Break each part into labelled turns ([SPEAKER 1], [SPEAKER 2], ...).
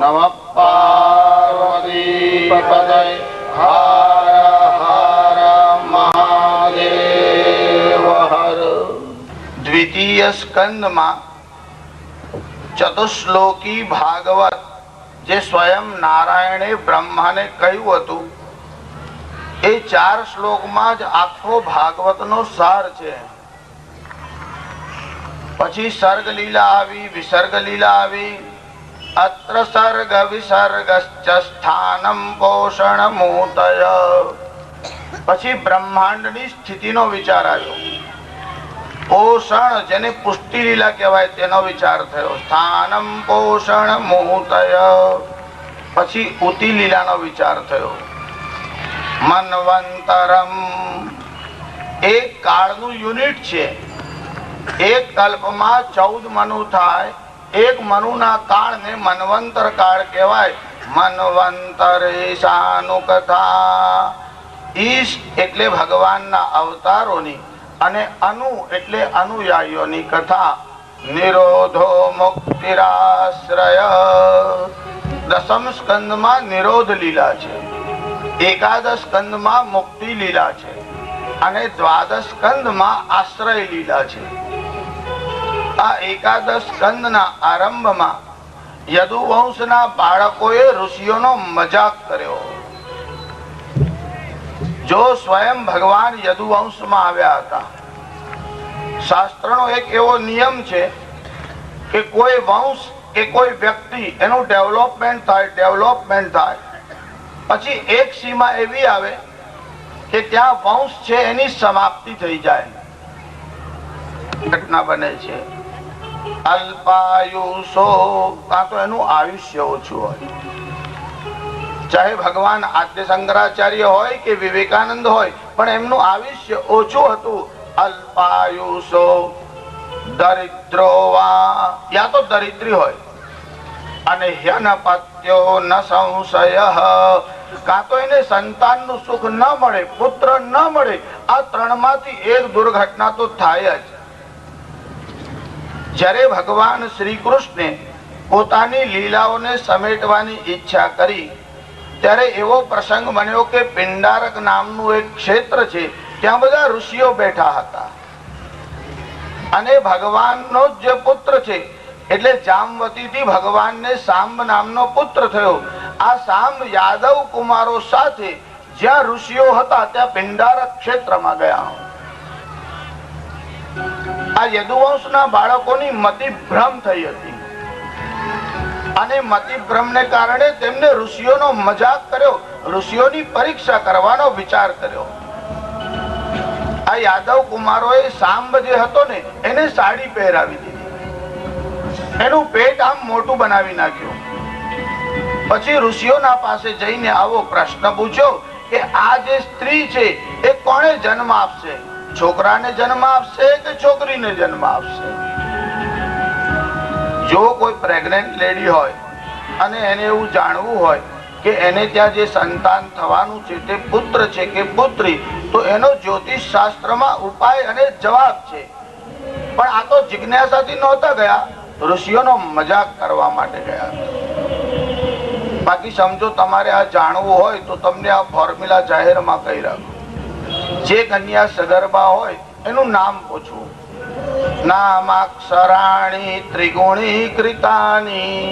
[SPEAKER 1] નમઃ પાર્વતીપતય હર હર મહાદેવ હર. દ્વિતીય સ્કંદમાં ચતુશ્લોકી ભાગવત જે સ્વયં નારાયણે બ્રહ્માને કહ્યું હતું એ 4 શ્લોકમાં જ આખો ભાગવતનો સાર છે. પછી સર્ગ લીલા આવી, વિસર્ગ લીલા આવી. અત્ર સર્ગ વિસર્ગશ્ચ સ્થાનમ પોષણ મૂતય. પછી બ્રહ્માંડની સ્થિતિનો વિચાર આવ્યો. પોષણ જેને પુષ્ટિ લીલા કહેવાય તેનો વિચાર થયો. સ્થાનમ પોષણ મૂતય. પછી ઉતિ લીલાનો વિચાર થયો. મન્વંતરમ એક કાળનું યુનિટ છે. એક કલ્પમાં 14 મનુ થાય. એક મનુના કાળને મન્વંતર કાળ કહેવાય. મન્વંતરેશાનું કથા. ઈશ એટલે ભગવાનના અવતારોની અને અનુ એટલે અનુયાયીઓની કથા. નિરોધો મુક્તિરાશ્રય. દસમ સ્કંદમાં નિરોધ લીલા છે. એકાદશ સ્કંદમાં મુક્તિ લીલા છે અને દ્વાદશ સ્કંદમાં આશ્રય લીલા છે. આ એકાદશ સ્કંદના આરંભમાં યદુવંશના બાળકોએ ઋષિઓનો મજાક કર્યો. જો સ્વયં ભગવાન યદુવંશમાં આવ્યા હતા. શાસ્ત્રનો એક એવો નિયમ છે કે કોઈ વંશ કે કોઈ વ્યક્તિ એનું ડેવલપમેન્ટ થાય પછી એક સીમા એવી આવે કે ત્યાં વંશ છે એની સમાપ્તિ થઈ જાય. ઘટના બને છે. અલ્પાયુષો કાં તો એનું આયુષ્ય ઓછું હોય. ચાહે ભગવાન આદ્ય શંકરાચાર્ય હોય કે વિવેકાનંદ હોય, પણ એમનું આયુષ્ય ઓછું હતું. અલ્પાયુષો દરિદ્રો યા તો દરિદ્રી હોય અને હ્યનપત્યો ન સંશય કાં તો એને સંતાનનું સુખ ન મળે, પુત્ર ન મળે. આ 3 માંથી એક દુર્ઘટના તો થાય જ. જ્યારે ભગવાન શ્રી કૃષ્ણે પોતાની લીલાઓને સમેટવાની ઈચ્છા કરી ત્યારે એવો પ્રસંગ બન્યો કે પિંડારક નામનું એક ક્ષેત્ર છે. ત્યાં બધા ઋષિઓ બેઠા હતા અને ભગવાનનો જે પુત્ર છે એટલે જામવતીથી ભગવાનને સાંબ નામનો પુત્ર થયો. આ સાંબ યાદવ કુમારો સાથે જ્યાં ઋષિઓ હતા ત્યાં પિંડારક ક્ષેત્રમાં ગયા. આ યદુવંશના બાળકોની મતિભ્રમ થઈ હતી અને મતિભ્રમને કારણે તેમને ઋષિઓનો મજાક કર્યો, ઋષિઓની પરીક્ષા કરવાનો વિચાર કર્યો. આ યાદવ કુમારોએ સાંબ જે હતો ને એને સાડી પહેરાવી દીધી, એનું પેટ આમ મોટું બનાવી નાખ્યું. પછી ઋષિઓના પાસે જઈને આવો પ્રશ્ન પૂછ્યો કે આ જે સ્ત્રી છે એ કોને જન્મ આપશે? છોકરાને જન્મ આપશે કે છોકરીને જન્મ આપશે? જો કોઈ પ્રેગ્નન્ટ લેડી હોય અને એને એવું જાણવું હોય કે એને ત્યાં જે સંતાન થવાનું છે તે પુત્ર છે કે પુત્રી, તો એનો જ્યોતિષ શાસ્ત્રમાં ઉપાય અને જવાબ છે. પણ આ તો જિજ્ઞાસાથી નહોતા ગયા, ઋષિઓનો મજાક કરવા માટે ગયા. બાકી સમજો તમારે આ જાણવું હોય તો તમને આ ફોર્મ્યુલા જાહેરમાં કહી રાખો. જે કન્યા સગર્ભા હોય એનું નામ પૂછવું. નામાક્ષરાણી ત્રિગુણીકૃતાની.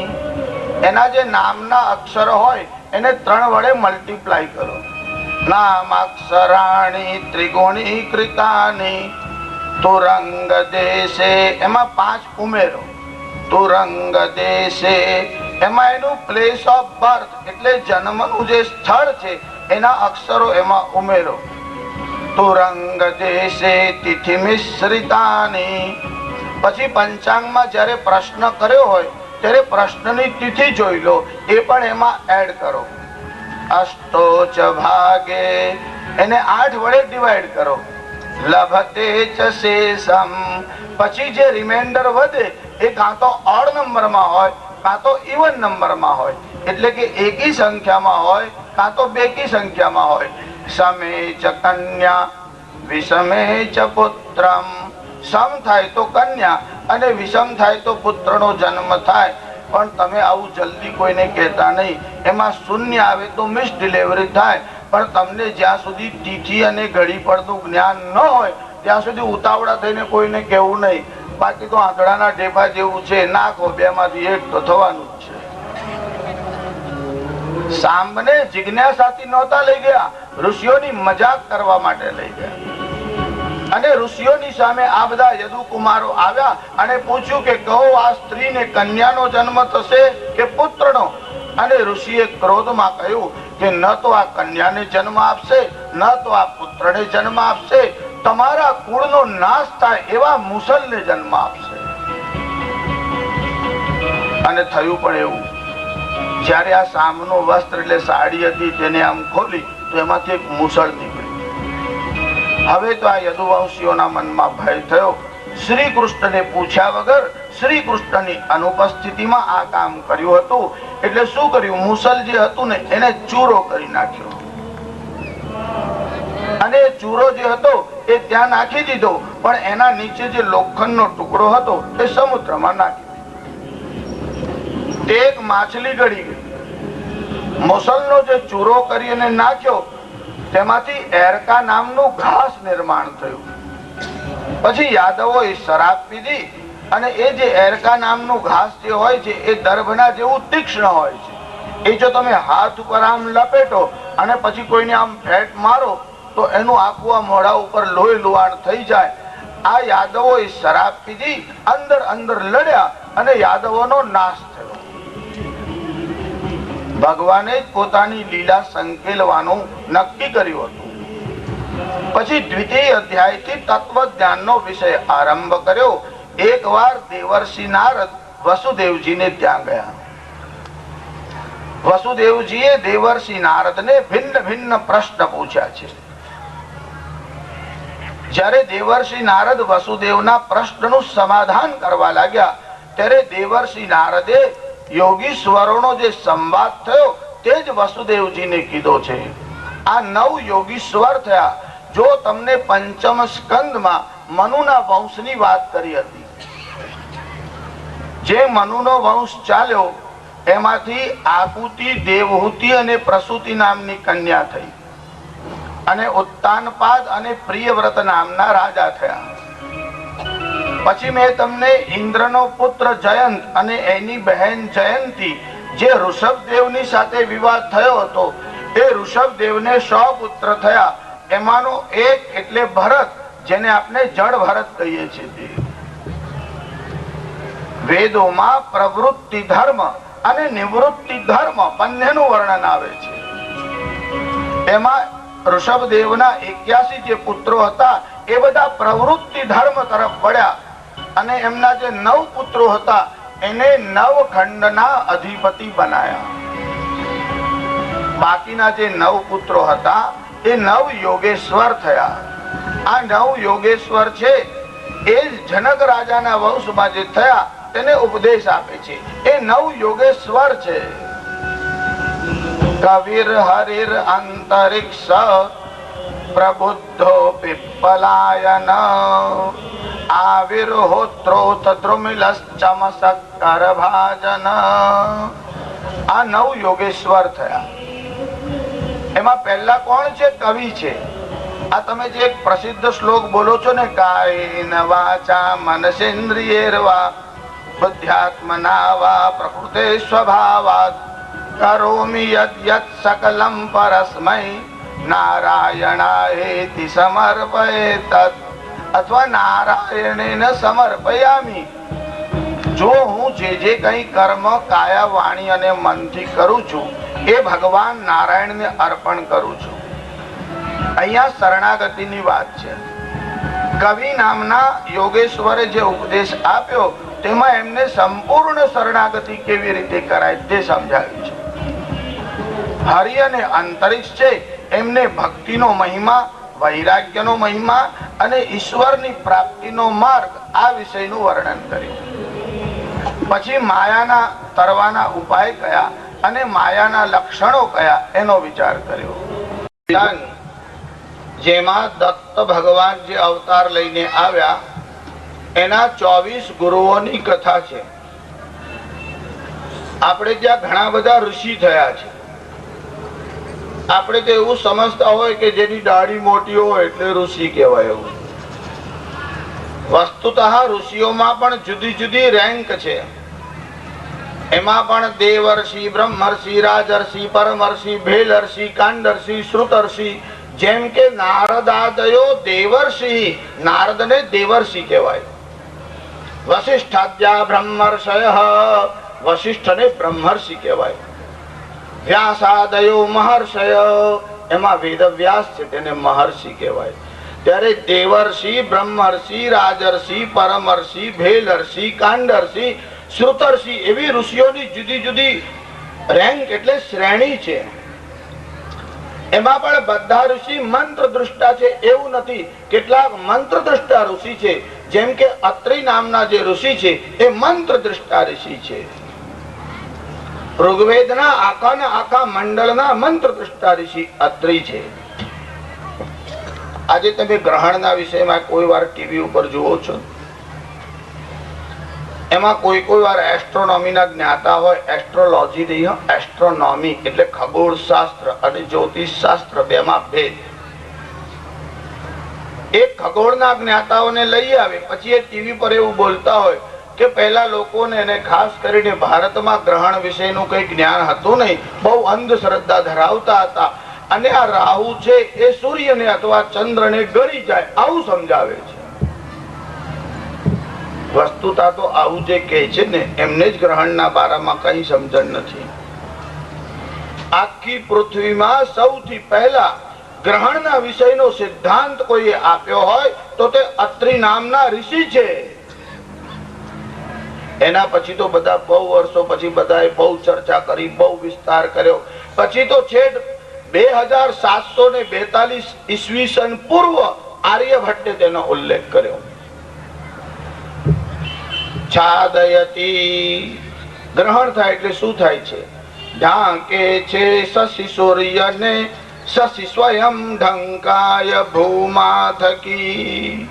[SPEAKER 1] એના જે નામના અક્ષર હોય એને 3 વડે મલ્ટીપ્લાય કરો. નામાક્ષરાણી ત્રિગુણીકૃતાની. તુરંગ દેશે એમાં 5 ઉમેરો. તુરંગ દેશે એમાં એનું પ્લેસ ઓફ બર્થ એટલે જન્મનું જે સ્થળ છે એના અક્ષરો એમાં ઉમેરો. તુરંગ દેશે તિથિ મિશ્રિતાની. પછી પંચાંગમાં જ્યારે પ્રશ્ન કર્યો હોય ત્યારે પ્રશ્નની તિથિ જોઈ લો, એ પણ એમાં એડ કરો. અષ્ટોચ ભાગે એને 8 વડે ડિવાઈડ કરો. લભતે ચ શેષમ. પછી જે રિમાઇન્ડર વધે એ કાં તો ઓડ નંબરમાં હોય કાં તો ઇવન નંબરમાં હોય, એટલે કે એકી સંખ્યામાં હોય કાં તો બેકી સંખ્યામાં હોય. સમે ચ કન્યા વિષમે ચ પુત્રમ. સમ થાય તો કન્યા અને વિષમ થાય તો પુત્રનો જન્મ થાય. પણ તમે આવું જલ્દી કોઈને કહેતા નહીં. એમાં શૂન્ય આવે તો મિસ ડિલિવરી થાય, પણ તમને જ્યાં સુધી તિથિ અને ઘડી પરનું જ્ઞાન ન હોય ત્યાં સુધી ઉતાવળા થઈને કોઈને કહેવું નહીં. બાકી તો આંધળાના ઢેફા જેવું છે, નાખો બે માંથી એક તો થવાનું જ છે. સાંભને જિજ્ઞાસાથી નહોતા લઈ ગયા, ઋષિઓની મજાક કરવા માટે લઈ ગયા. અને ઋષિઓની સામે આ બધા યદુકુમારો આવ્યા અને પૂછ્યું કે કહો આ સ્ત્રીને કન્યાનો જન્મ થશે કે પુત્રનો? અને ઋષિએ ક્રોધમાં કહ્યું કે ન તો આ કન્યાને જન્મ આપશે, ન તો આ પુત્રને જન્મ આપશે, તમારા કુળનો નાશ થાય એવા મુસલને જન્મ આપશે. અને થયું પણ એવું. જયારે આ સામનું વસ્ત્ર એટલે સાડી હતી તેને આમ ખોલી તો એમાંથી એક મુસળ નીકળી. હવે તો આ યદુવંશીઓના મનમાં ભય થયો. શ્રી કૃષ્ણને પૂછ્યા વગર શ્રી કૃષ્ણની અનુપસ્થિતિમાં આ કામ કર્યું હતું. એટલે શું કર્યું? મુસલ જે હતું ને એને ચૂરો કરી નાખ્યો. અને ચૂરો જે હતો એ ત્યાં નાખી દીધો, પણ એના નીચે જે લોખંડનો ટુકડો હતો એ સમુદ્રમાં નાખી દીધો. એક માછલી ગળી ગઈ. મુસલનો જે ચૂરો કરી અને નાખ્યો તેમાંથી એરકા નામનું ઘાસ નિર્માણ થયું. પછી યાદવોએ શરાબ પીધી અને એ જે એરકા નામનું ઘાસ જે હોય છે એ દર્ભના જેવું તીક્ષ્ણ હોય છે. એ જો તમે હાથ ઉપર આમ લપેટો અને પછી કોઈને આમ ફેટ મારો તો એનું આખું આ મોઢા ઉપર લોહી લુહાણ થઈ જાય. આ યાદવોએ શરાબ પીધી, અંદર અંદર લડ્યા અને યાદવોનો નાશ થયો. ભગવાને પોતાની લીલા સંકેલવાનું નક્કી કર્યું હતું. પછી દ્વિતીય અધ્યાયથી તત્વજ્ઞાનનો વિષય આરંભ કર્યો. એકવાર દેવર્ષિ નારદ વસુદેવજીને ત્યાં ગયા. વસુદેવજીએ દેવર્ષિ નારદને ભિન્ન ભિન્ન પ્રશ્ન પૂછ્યા છે. જ્યારે દેવર્ષિ નારદ વસુદેવના પ્રશ્નનું સમાધાન કરવા લાગ્યા ત્યારે દેવર્ષિ નારદે યોગીશ્વરોનો જે સંવાદ થયો તે જ વસુદેવજીને કીધો છે. આ 9 યોગીશ્વર થયા. જો તમને પંચમ સ્કંદમાં મનુના વંશની વાત કરી હતી, જે મનુનો વંશ ચાલ્યો એમાંથી આકુતિ, દેવહૂતિ અને પ્રસૂતિ નામની કન્યા થઈ અને ઉત્તાનપાદ અને પ્રિયવ્રત નામના રાજા થયા. પછી મેં તમને ઇન્દ્રનો પુત્ર જયંત અને એની બહેન જયંતી જે ઋષભદેવની સાથે વિવાદ થયો હતો એ ઋષભદેવને 100 પુત્ર થયા. એમાંનો એક એટલે ભરત, જેને આપણે જળ ભરત કહીએ છીએ. વેદોમાં પ્રવૃત્તિ ધર્મ અને નિવૃત્તિ ધર્મ બંનેનું વર્ણન આવે છે. એમાં ઋષભદેવના 81 જે પુત્રો હતા એ બધા પ્રવૃત્તિ ધર્મ તરફ વળ્યા અને એમના જે 9 પુત્રો હતા એને 9 ખંડના અધિપતિ બનાયા. બાકીના જે 9 પુત્રો હતા એ 9 યોગેશ્વર થયા. આ 9 યોગેશ્વર છે એ જનક રાજાના વંશમાં જે થયા તેને ઉપદેશ આપે છે. એ 9 યોગેશ્વર છે. કવિર હરિર અંતરિક્ષ પ્રબુદ્ધો પીપલાયન આવિર્હોત્રોત દ્રુમિલશ્ચમસકર ભાજન. આ 9 યોગેશ્વર થયા. એમાં પહેલા કોણ છે? કવિ છે. આ તમે જે એક પ્રસિદ્ધ શ્લોક બોલો છો ને, કાયેન વાચા મનસેન્દ્રિયેર્વા બુદ્ધ્યાત્મના વા પ્રકૃતે સ્વભાવાત કરોમિ યદ યદ સકલમ પરસ્મૈ નારાયણાયેતિ સમર્પયેતત અથવા નારાયણેન સમર્પયામિ. જો હું જે કંઈ કર્મ કાયા, વાણી અને મનથી કરું છું એ ભગવાન નારાયણને અર્પણ કરું છું. અહીંયા શરણાગતિની વાત છે. કવિ નામના યોગેશ્વરે જે ઉપદેશ આપ્યો તેમાં એમને સંપૂર્ણ શરણાગતિ કેવી રીતે કરાય તે સમજાવ્યું છે. હરિ અને અંતરિક્ષ છે એમને ભક્તિનો મહિમા, વૈરાગ્યનો મહિમા અને ઈશ્વરની પ્રાપ્તિનો માર્ગ આ વિષયનું વર્ણન કર્યું. પછી માયાના તરવાના ઉપાય કયા અને માયાના લક્ષણો કયા એનો વિચાર કર્યો. જેમાં દત્ત ભગવાન જે અવતાર લઈને આવ્યા એના 24 ગુરુઓની કથા છે. આપણે ત્યાં ઘણા બધા ઋષિ થયા છે. આપણે તો એવું સમજતા હોય કે જેની દાઢી મોટી હોય એટલે ઋષિ કહેવાય. એવું વસ્તુતઃ ઋષિઓમાં પણ જુદી જુદી રેન્ક છે. એમાં પણ દેવર્ષિ, બ્રહ્મર્ષિ, રાજર્ષિ, પરમર્ષિ, ભેલર્ષિ, કાંડર્ષિ, શ્રુતર્ષિ. જેમ કે નારદાદયો દેવર્ષિ, નારદને દેવર્ષિ કહેવાય. વશિષ્ઠાદ્યા બ્રહ્મર્ષય, વશિષ્ઠને બ્રહ્મર્ષિ કહેવાય. વ્યાસાદયો મહર્ષય, એમાં વેદવ્યાસ છે તેને મહર્ષિ કહેવાય. ત્યારે દેવર્ષિ, બ્રહ્મર્ષિ, રાજર્ષિ, પરમર્ષિ, ભેલર્ષિ, કાંડર્ષિ, શ્રુતર્ષિ એવી ઋષિઓની જુદી જુદી રેન્ક એટલે શ્રેણી છે. એમાં પણ બધા ઋષિ મંત્ર દૃષ્ટા છે એવું નથી. કેટલાક મંત્ર દૃષ્ટા ઋષિ છે. જેમ કે અત્રિ નામના જે ઋષિ છે એ મંત્ર દૃષ્ટા ઋષિ છે. ઋગ્વેદના આખા મંડળના મંત્ર દૃષ્ટા ઋષિ અત્રિ છે. આજે તમે ગ્રહણના વિષયમાં કોઈ વાર ટીવી ઉપર જુઓ છો, એમાં કોઈ વાર એસ્ટ્રોનોમીના જ્ઞાતા હોય. એસ્ટ્રોલોજી નહીં, એસ્ટ્રોનોમી એટલે ખગોળ શાસ્ત્ર અને જ્યોતિષ શાસ્ત્ર બેમાં ભેદ. એક ખગોળના જ્ઞાતાઓને લઈ આવે, પછી એ ટીવી પર એવું બોલતા હોય કે પહેલા લોકોને અને ખાસ કરીને ભારતમાં ગ્રહણ વિશેનું કઈ જ્ઞાન હતું નહીં, બહુ અંધશ્રદ્ધા ધરાવતા હતા, અને આ રાહુ છે એ સૂર્યને અથવા ચંદ્રને ગળી જાય આવું સમજાવે છે. વસ્તુતા તો આવું જે કહે છે ને એમને જ ગ્રહણના બારામાં કઈ સમજણ નથી. આખી પૃથ્વીમાં સૌથી પહેલા ગ્રહણના વિષયનો સિદ્ધાંત કોઈએ આપ્યો હોય તો તે અત્રિ નામના ઋષિ છે. એના પછી તો બધા બહુ વર્ષો પછી બધાએ બહુ ચર્ચા કરી, બહુ વિસ્તાર કર્યો. પછી તો છેક 2742 ઈસવીસન પૂર્વ આર્યભટ્ટે તેનો ઉલ્લેખ કર્યો. છાદયતી, ગ્રહણ થાય એટલે શું થાય છે? ઢાંકે છે શશિ સૂર્યને, શશિ સ્વયં ઢંકાય ભૂમા થકી.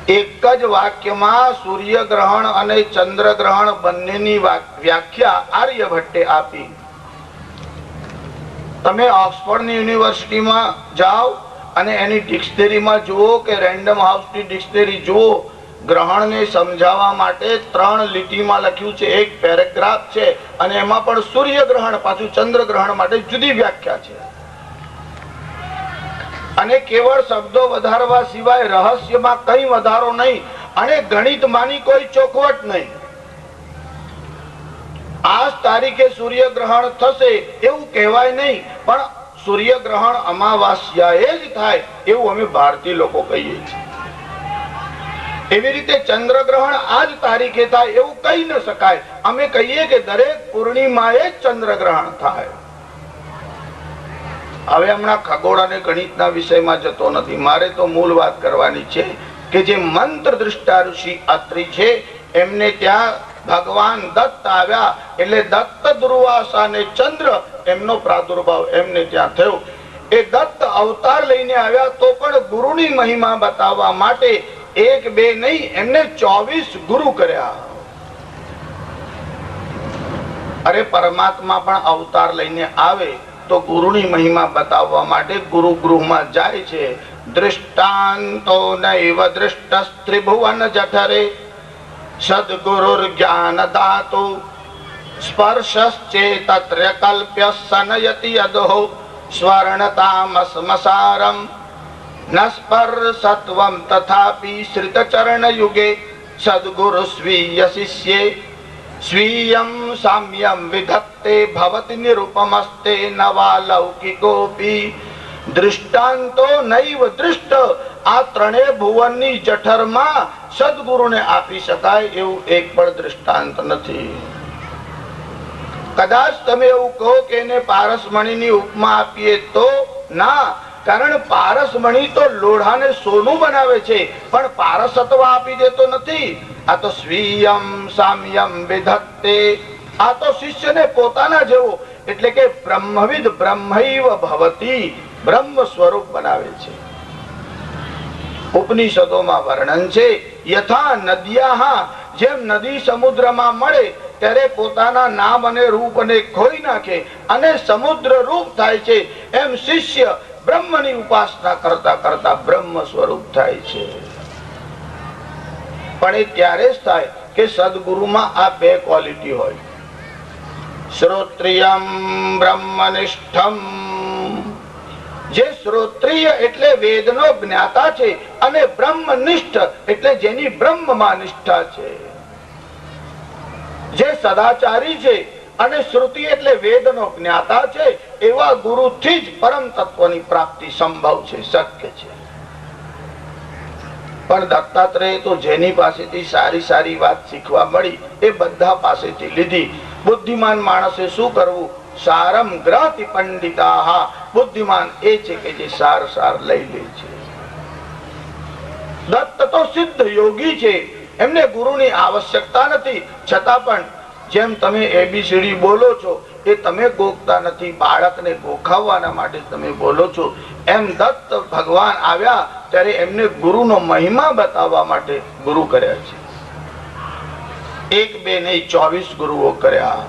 [SPEAKER 1] એક જ વાક્યમાં સૂર્ય ગ્રહણ અને ચંદ્ર ગ્રહણ બંનેની વ્યાખ્યા આર્યભટ્ટે આપી. તમે ઓક્સફોર્ડની યુનિવર્સિટીમાં જાઓ અને એની ડિક્શનરીમાં જુઓ કે રેન્ડમ હાઉસની ડિક્શનરી જુઓ, ગ્રહણને સમજાવવા માટે 3 લીટીમાં લખ્યું છે, એક પેરેગ્રાફ છે, અને એમાં પણ સૂર્ય ગ્રહણ પાછું ચંદ્ર ગ્રહણ માટે જુદી વ્યાખ્યા છે. અને કેવળ શબ્દો વધારવા સિવાય રહસ્યમાં કઈ વધારો નહીં, અને ગણિતમાંની કોઈ ચોખવટ નહીં. આ તારીખે સૂર્ય ગ્રહણ થશે એવું કહેવાય નહીં, પણ સૂર્ય ગ્રહણ અમાવાસ્યાએ જ થાય એવું અમે ભારતીય લોકો કહીએ છીએ. એવી રીતે ચંદ્ર ગ્રહણ આ જ તારીખે થાય એવું કહી ન શકાય. અમે કહીએ કે દરેક પૂર્ણિમાએ ચંદ્ર ગ્રહણ થાય. હવે હમણાં ખગોળ અને ગણિતના વિષયમાં જતો નથી. મારે તો મૂળ વાત કરવાની છે કે જે મંત્ર દૃષ્ટા ઋષિ અત્રિ છે એમને ત્યાં ભગવાન દત્ત આવ્યા, એટલે દત્ત, દુર્વાસા અને ચંદ્ર એમનો પ્રાદુર્ભાવ એમને ત્યાં થયો. એ દત્ત અવતાર લઈને આવ્યા તો પણ ગુરુની મહિમા બતાવવા માટે 1 2 નહીં, એમને 24 ગુરુ કર્યા. અરે પરમાત્મા પણ અવતાર લઈને આવે તો ગુરુની મહિમા બતાવવા માટે ગુરુ ગૃહમાં જાય છે. દૃષ્ટાંતો નૈવ દૃષ્ટ ત્રિભુવન જઠરે સદગુરુર જ્ઞાન દાતુ સ્પર્શશ્ચેતત્ર કલ્પ્ય સનયતિ યદો સ્વર્ણતામસ્મસારમ ન સ્પર્શત્વમ તથાપિ શ્રિત ચરણ યુગે સદગુરુ સ્વીય શિષ્યે સ્વીયમ સામ્યમ વિધત્તે ભવતિ નિરૂપમસ્તે નવા લૌકિકોપી. દૃષ્ટાંતો નૈવ દૃષ્ટ, આ 3 ભુવનની જઠરમાં સદગુરુને આપી શકાય એવું એક પણ દૃષ્ટાંત નથી. કદાચ તમે એવું કહો કે એને પારસમણીની ઉપમા આપીએ તો ના, કારણ પારસમણી તો લોઢાને સોનું બનાવે છે, પણ પારસત્વ આપી દેતો નથી. આ તો સ્વીયમ સામ્યમ વિધત્તે, આ તો શિષ્યને પોતાના જેવો એટલે કે બ્રહ્મવિદ બ્રહ્મૈવ ભવતી, બ્રહ્મ સ્વરૂપ બનાવે છે. ઉપનિષદોમાં વર્ણન છે, યથા નદ્યાહ, જેમ નદી સમુદ્રમાં મળે ત્યારે પોતાના નામ અને રૂપને ખોઈ નાખે અને સમુદ્ર રૂપ થાય છે, એમ શિષ્ય બ્રહ્મની ઉપાસના કરતા કરતા બ્રહ્મ સ્વરૂપ થાય છે. પણ એ ત્યારે જ થાય કે સદગુરુમાં આ બે ક્વોલિટી હોય. શ્રોત્રિયમ બ્રહ્મનિષ્ઠમ, જે શ્રોત્રિય એટલે વેદનો જ્ઞાતા છે, અને બ્રહ્મનિષ્ઠ એટલે જેની બ્રહ્મમાં નિષ્ઠા છે. જે સદાચારી છે અને શ્રુતિ એટલે વેદનો જ્ઞાતા છે, એવા ગુરુથી જ પરમ તત્વની પ્રાપ્તિ સંભવ છે, શક્ય છે. પણ દત્તાત્રેય તો જેની પાસેથી સારી સારી વાત શીખવા મળી એ બધા પાસેથી લીધી. બુદ્ધિમાન માણસે શું કરવું? સારમ ગ્રહતિ પંડિતા. બુદ્ધિમાન એ છે કે જે સાર સાર લઈ લે છે. દત્ત તો સિદ્ધ યોગી છે, એમને ગુરુની આવશ્યકતા નથી. છતાં પણ જેમ તમે એબીસીડી બોલો છો એ તમે ગોખતા નથી, બાળકને ગોખાવવાના માટે તમે બોલો છો, એમ દત્ત ભગવાન આવ્યા ત્યારે એમને ગુરુનો મહિમા બતાવવા માટે ગુરુ કર્યા છે. 1 2 નહીં 24 ગુરુઓ કર્યા.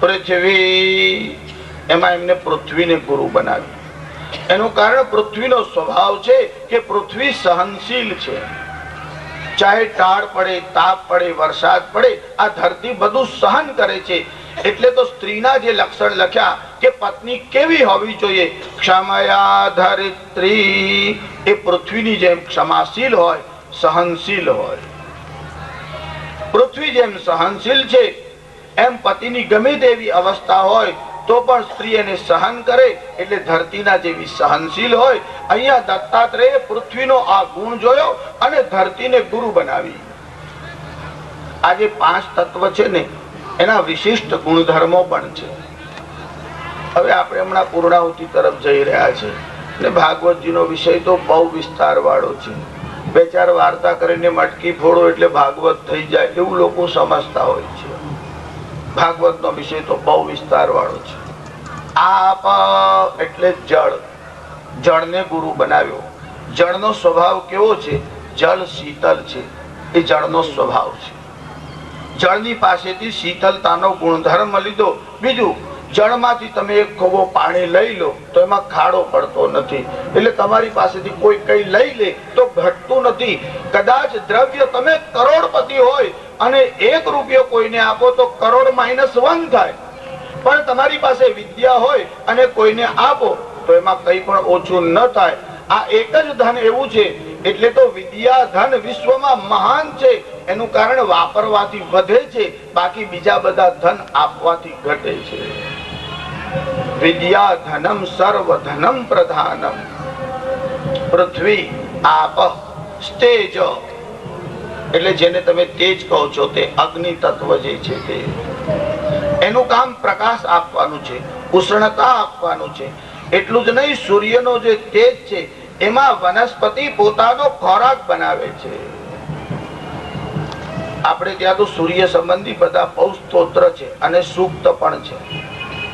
[SPEAKER 1] પૃથ્વી, એમાં એમને પૃથ્વીને ગુરુ બનાવી. એનું કારણ પૃથ્વીનો સ્વભાવ છે કે પૃથ્વી સહનશીલ છે. ચાહે ટાળ પડે, તાપ પડે, વરસાદ પડે, આ ધરતી બધું સહન કરે છે. એટલે તો સ્ત્રીના જે લક્ષણ લખ્યા કે પત્ની કેવી હોવી જોઈએ, ક્ષમયા ધરિત્રી, એ પૃથ્વીની જેમ ક્ષમાશીલ હોય, સહનશીલ હોય. પૃથ્વી જેમ સહનશીલ છે એમ પતિની ગમે તેવી અવસ્થા હોય તો પણ સ્ત્રી એને સહન કરે, એટલે ધરતીના જેવી સહનશીલ હોય. અહીંયા દત્તાત્રેય પૃથ્વીનો આ ગુણ જોયો અને ધરતીને ગુરુ બનાવી. આ જે 5 તત્વ છે ને એના વિશિષ્ટ ગુણધર્મો પણ છે. હવે આપણે હમણાં પૂર્ણાહુતિ તરફ જઈ રહ્યા છે ને ભાગવતજીનો વિષય તો બહુ વિસ્તાર વાળો છે. 2-4 વાર્તા કરીને મટકી ફોડો એટલે ભાગવત થઈ જાય એવું લોકો સમજતા હોય છે. ભાગવતનો વિષય તો બહુ વિસ્તાર વાળો છે. આપ એટલે જળ, જળને ગુરુ બનાવ્યો. જળનો સ્વભાવ કેવો છે? જળ શીતલ છે, એ જળનો સ્વભાવ છે. જળની પાસેથી શીતલતાનો ગુણધર્મ લીધો. બીજું, જળમાંથી તમે એક ખોબો પાણી લઈ લો તો એમાં ખાડો પડતો નથી. એટલે તમારી પાસેથી કોઈ કઈ લઈ લે તો ઘટતું નથી. કદાચ દ્રવ્ય તમે કરોડપતિ હોય અને 1 રૂપિયો કોઈને આપો તો કરોડ -1 થાય. પણ તમારી પાસે વિદ્યા હોય અને કોઈને આપો તો એમાં કઈ પણ ઓછું ન થાય. આ એક જ ધન એવું છે. એટલે તો વિદ્યા ધન વિશ્વમાં મહાન છે. એનું કારણ વાપરવાથી વધે છે, બાકી બીજા બધા ધન આપવાથી ઘટે છે. વિદ્યા ધનમ સર્વ ધનમ પ્રધાનમ. પૃથ્વી, આપ, તેજ, એટલે જેને તમે તેજ કહો છો તે અગ્નિ તત્વ જે છે તે, એનું કામ પ્રકાશ આપવાનું છે, ઉષ્ણતા આપવાનું છે. એટલું જ નહીં, સૂર્યનો જે તેજ છે એમાં વનસ્પતિ પોતાનો ખોરાક બનાવે છે. આપણે ત્યાં તો સૂર્ય સંબંધી બધા બહુ સ્તોત્ર છે અને સૂક્ત પણ છે.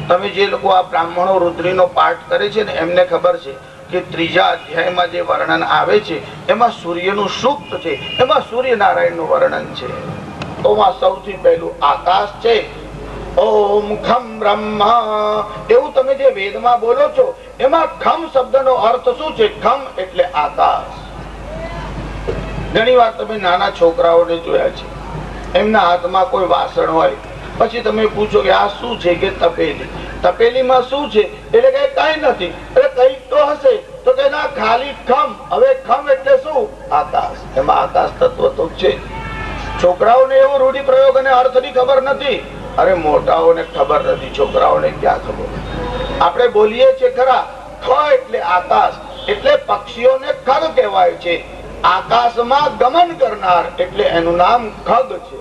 [SPEAKER 1] તમે જે લોકો આ બ્રાહ્મણો રુદ્રીનો પાઠ કરે છે ને એમને ખબર છે કે 3જા અધ્યાયમાં જે વર્ણન આવે છે એમાં સૂર્યનું સૂક્ત છે, એમાં સૂર્યનારાયણનું વર્ણન છે. તો સૌથી પહેલું આકાશ છે. ઓમ ખમ બ્રહ્મ, એવું તમે જે વેદમાં બોલો છો એમાં ખમ શબ્દનો અર્થ શું છે? ખમ એટલે આકાશ. ઘણી વાર તમે નાના છોકરાઓને જોયા છે, એમના હાથમાં કોઈ વાસણ હોય, પછી તમે પૂછો કે આ શું છે? કે તપેલી. તપેલીમાં શું છે? એટલે કે કઈ નથી. એટલે કઈક તો હશે. તો કે ના, ખાલી ખમ. હવે ખમ એટલે શું? આકાશ. એમાં આકાશ તત્વ તો છે. છોકરાઓને એવો રૂઢિપ્રયોગ અને અર્થની ખબર નથી. અરે મોટાઓને ખબર નથી, છોકરાઓને ક્યાં ખબર? આપણે બોલીએ છીએ ખરા, ખ એટલે આકાશ, એટલે પક્ષીઓને ખગ કહેવાય છે. આકાશમાં ગમન કરનાર એટલે એનું નામ ખગ છે.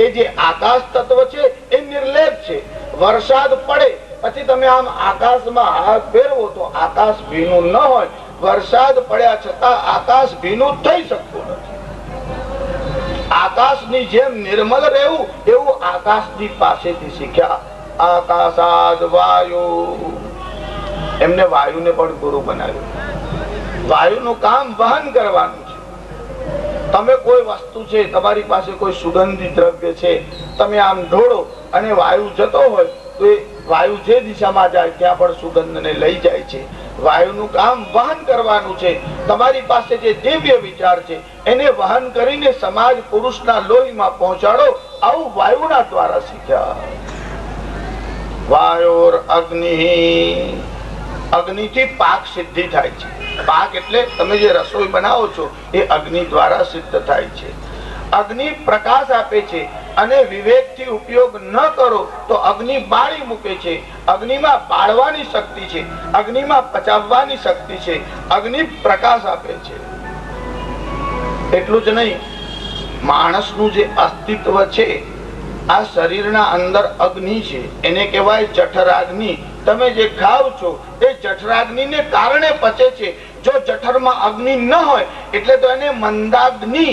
[SPEAKER 1] એ જે આકાશ તત્વ છે એ નિર્લેપ છે. વરસાદ પડે પછી તમે આમ આકાશમાં હાથ ફેરવો તો આકાશ ભીનું ન હોય. વરસાદ પડ્યા છતાં આકાશ ભીનું થઈ શકતું નથી. આકાશની જેમ નિર્મલ રહેવું એવું આકાશની પાસેથી શીખ્યા. આકાશાદ વાયુ, એમને વાયુને પણ ગુરુ બનાવ્યું. વાયુનું કામ વહન કરવાનું છે. તમે કોઈ વસ્તુ છે, તમારી પાસે કોઈ સુગંધી દ્રવ્ય છે, તમે આમ ઢોળો અને વાયુ જતો હોય તો એ વાયુ જે દિશામાં જાય ત્યાં પણ સુગંધને લઈ જાય છે. વાયુનું કામ વહન કરવાનું છે. તમારી પાસે જે દિવ્ય વિચાર છે એને વહન કરીને સમાજ પુરુષના લોહીમાં પહોંચાડો. આવું વાયુના દ્વારા શીખ્યા. વાયોર અગ્નિ, અગ્નિથી પાક સિદ્ધિ થાય છે. પાક એટલે તમે જે રસોઈ બનાવો છો એ અગ્નિ દ્વારા સિદ્ધ થાય છે. અગ્નિ પ્રકાશ આપે છે અને વિવેકથી ઉપયોગ ન કરો તો અગ્નિ બાળી મૂકે છે. અગ્નિમાં બાળવાની શક્તિ છે, અગ્નિમાં પચાવવાની શક્તિ છે, અગ્નિ પ્રકાશ આપે છે. એટલું જ નહીં, માણસનું જે અસ્તિત્વ છે આ શરીરના અંદર અગ્નિ છે, એને કહેવાય જઠરાગ્નિ. તમે જે ખાવ છો એ જઠરાગ્નિને કારણે પચે છે. જો જઠરમાં અગ્નિ ન હોય એટલે તો એને મંદાગ્નિ,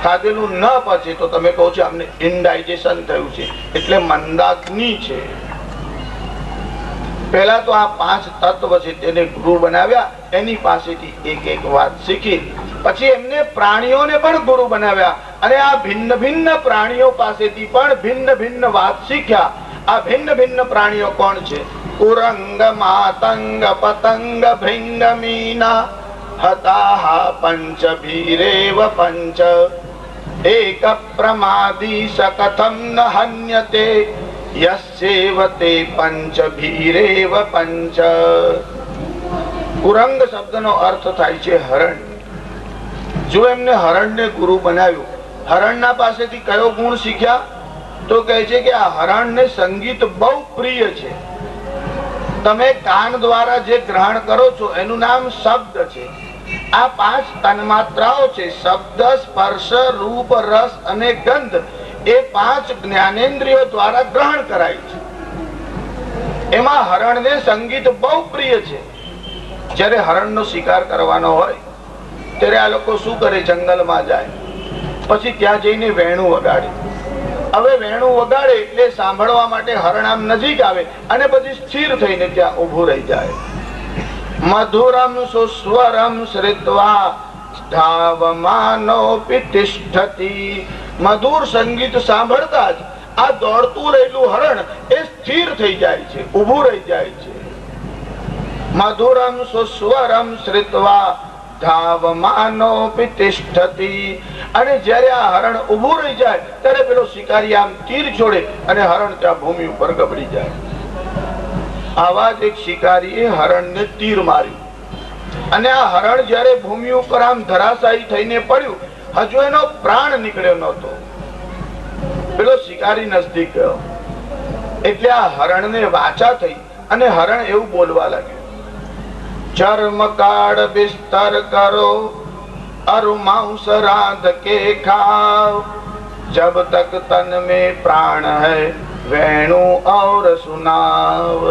[SPEAKER 1] ખાધેલું ન પચે તો તમે કહો છો અમને ઇનડાઇજેશન થયું છે, એટલે મંદાગ્નિ છે. પહેલા તો આ 5 તત્વ છે તેને ગુરુ બનાવ્યા, એની પાસેથી એક એક વાત શીખી. પછી એમને પ્રાણીઓને પણ ગુરુ બનાવ્યા અને આ ભિન્ન ભિન્ન પ્રાણીઓ પાસેથી પણ ભિન્ન ભિન્ન વાત શીખ્યા. આ ભિન્ન ભિન્ન પ્રાણીઓ કોણ છે? કુરંગ, માતંગ, પતંગ, ભૃંગ, મીના, હતાહ પંચ ભીરેવ પંચ, એક પ્રમાદી સકથમ ન હન્યતે, યસ્યેવતે પંચ ભીરેવ પંચ. કુરંગ શબ્દનો અર્થ થાય છે હરણ. જો એમને હરણને ગુરુ બનાવ્યું, હરણના પાસેથી કયો ગુણ શીખ્યા? તો કહે છે કે આ હરણને સંગીત બહુ પ્રિય છે. તમે કાન દ્વારા જે ગ્રહણ કરો છો એનું નામ શબ્દ છે. આ 5 તન્માત્રાઓ છે, શબ્દ, સ્પર્શ, રૂપ, રસ અને ગંધ. એ 5 જ્ઞાનેન્દ્રિયો દ્વારા ગ્રહણ કરાય છે. એમાં હરણને સંગીત બહુ પ્રિય છે. જ્યારે હરણનો શિકાર કરવાનો હોય ત્યારે આ લોકો શું કરે? જંગલમાં જાય, પછી ત્યાં જઈને વેણું વગાડે. હવે વેણું વગાડે એટલે સાંભળવા માટે હરણ આમ નજીક આવે અને પછી સ્થિર થઈને ત્યાં ઉભું રહી જાય. મધુરમ સુસ્વરમ શ્રુત્વા ધાવમાનોપી તિષ્ઠતિ. મધુર સંગીત સાંભળતા જ આ દોડતું રહેલું હરણ એ સ્થિર થઈ જાય છે, ઉભું રહી જાય છે. મધુરમ સુસ્વરમ શ્રુત્વા ધાવમાનોપી તિષ્ઠતિ. અને જ્યારે આ હરણ ઉભું રહી જાય ત્યારે પેલો શિકારી આમ તીર છોડે અને હરણ ત્યાં ભૂમિ ઉપર ગબડી જાય. આવા જ એક શિકારીએ હરણને તીર માર્યું અને આ હરણ જ્યારે ભૂમિ ઉપર આમ ધરાશાયી થઈને પડ્યું, હજુ એનો પ્રાણ નીકળ્યો નહોતો. પેલો શિકારી નજદીક ગયો એટલે આ હરણને વાચા થઈ અને હરણ એવું બોલવા લાગ્યું, ચર્મ કાળ બિસ્તર કરો, अरु मांस रांध के खाओ, जब तक तन में प्राण है वेणु और सुनाव.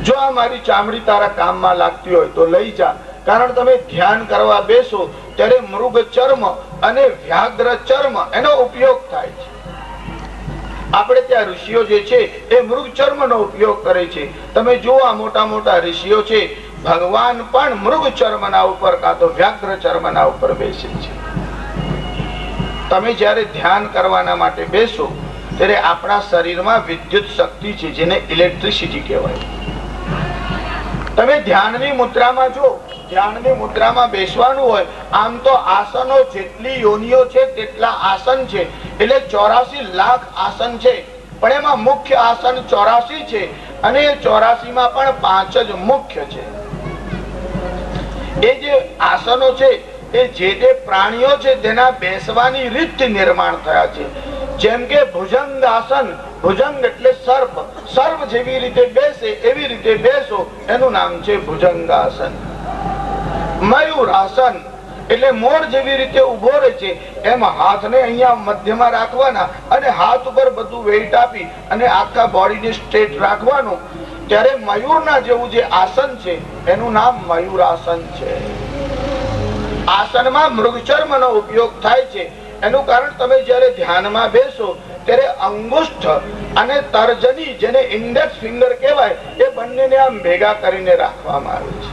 [SPEAKER 1] જો આ મારી ચામડી તારા કામમાં લાગતી હોય તો લઈ જા, કારણ તમે ધ્યાન કરવા બેસો ત્યારે મૃગ ચર્મ અને વ્યાઘ્ર ચર્મ એનો ઉપયોગ થાય છે. આપણે ત્યાં ઋષિઓ જે છે એ મૃગ ચર્મ નો ઉપયોગ કરે છે. તમે જુઓ આ મોટા મોટા ઋષિઓ છે, ભગવાન પણ મૃગ ચર્મના ઉપર કાં તો વ્યાઘ્ર ચર્મના ઉપર બેસે છે. તમે જ્યારે ધ્યાન કરવાના માટે બેસો ત્યારે આપણા શરીરમાં વિદ્યુત શક્તિ છે જેને ઇલેક્ટ્રિસિટી કહેવાય. તમે ધ્યાનની મુદ્રામાં જો ધ્યાનની મુદ્રામાં બેસવાનું હોય, આમ તો આસનો જેટલી યોનિઓ છે તેટલા આસન છે, એટલે 84 લાખ આસન છે, પણ એમાં મુખ્ય આસન 84 છે અને એ 84 માં પણ 5 જ મુખ્ય છે. એ જે આસનો છે એ જે તે પ્રાણીઓ છે તેના બેસવાની રીતથી નિર્માણ થયા છે. જેમ કે ભુજંગ આસન, ભુજંગ એટલે સર્પ, સર્પ જેવી રીતે બેસે એવી રીતે બેસો, એનું નામ છે ભુજંગાસન. મયુર આસન એટલે મોર જેવી રીતે ઉભો રહે છે એમ હાથને અહીંયા મધ્યમાં રાખવાના અને હાથ ઉપર બધું વેઇટ આપી અને આખા બોડીને સ્ટ્રેટ રાખવાનું. ત્યારે મયુરના જેવું જે આસન છે એનું નામ મયુરાસન છે. આસનમાં મૃગચર્મ નો ઉપયોગ થાય છે. એનું કારણ તમે જયારે ધ્યાનમાં બેસો ત્યારે અંગુષ્ઠ અને તર્જની, જેને ઇન્ડેક્સ ફિંગર કહેવાય, એ બંનેને આમ ભેગા કરીને રાખવામાં આવે છે.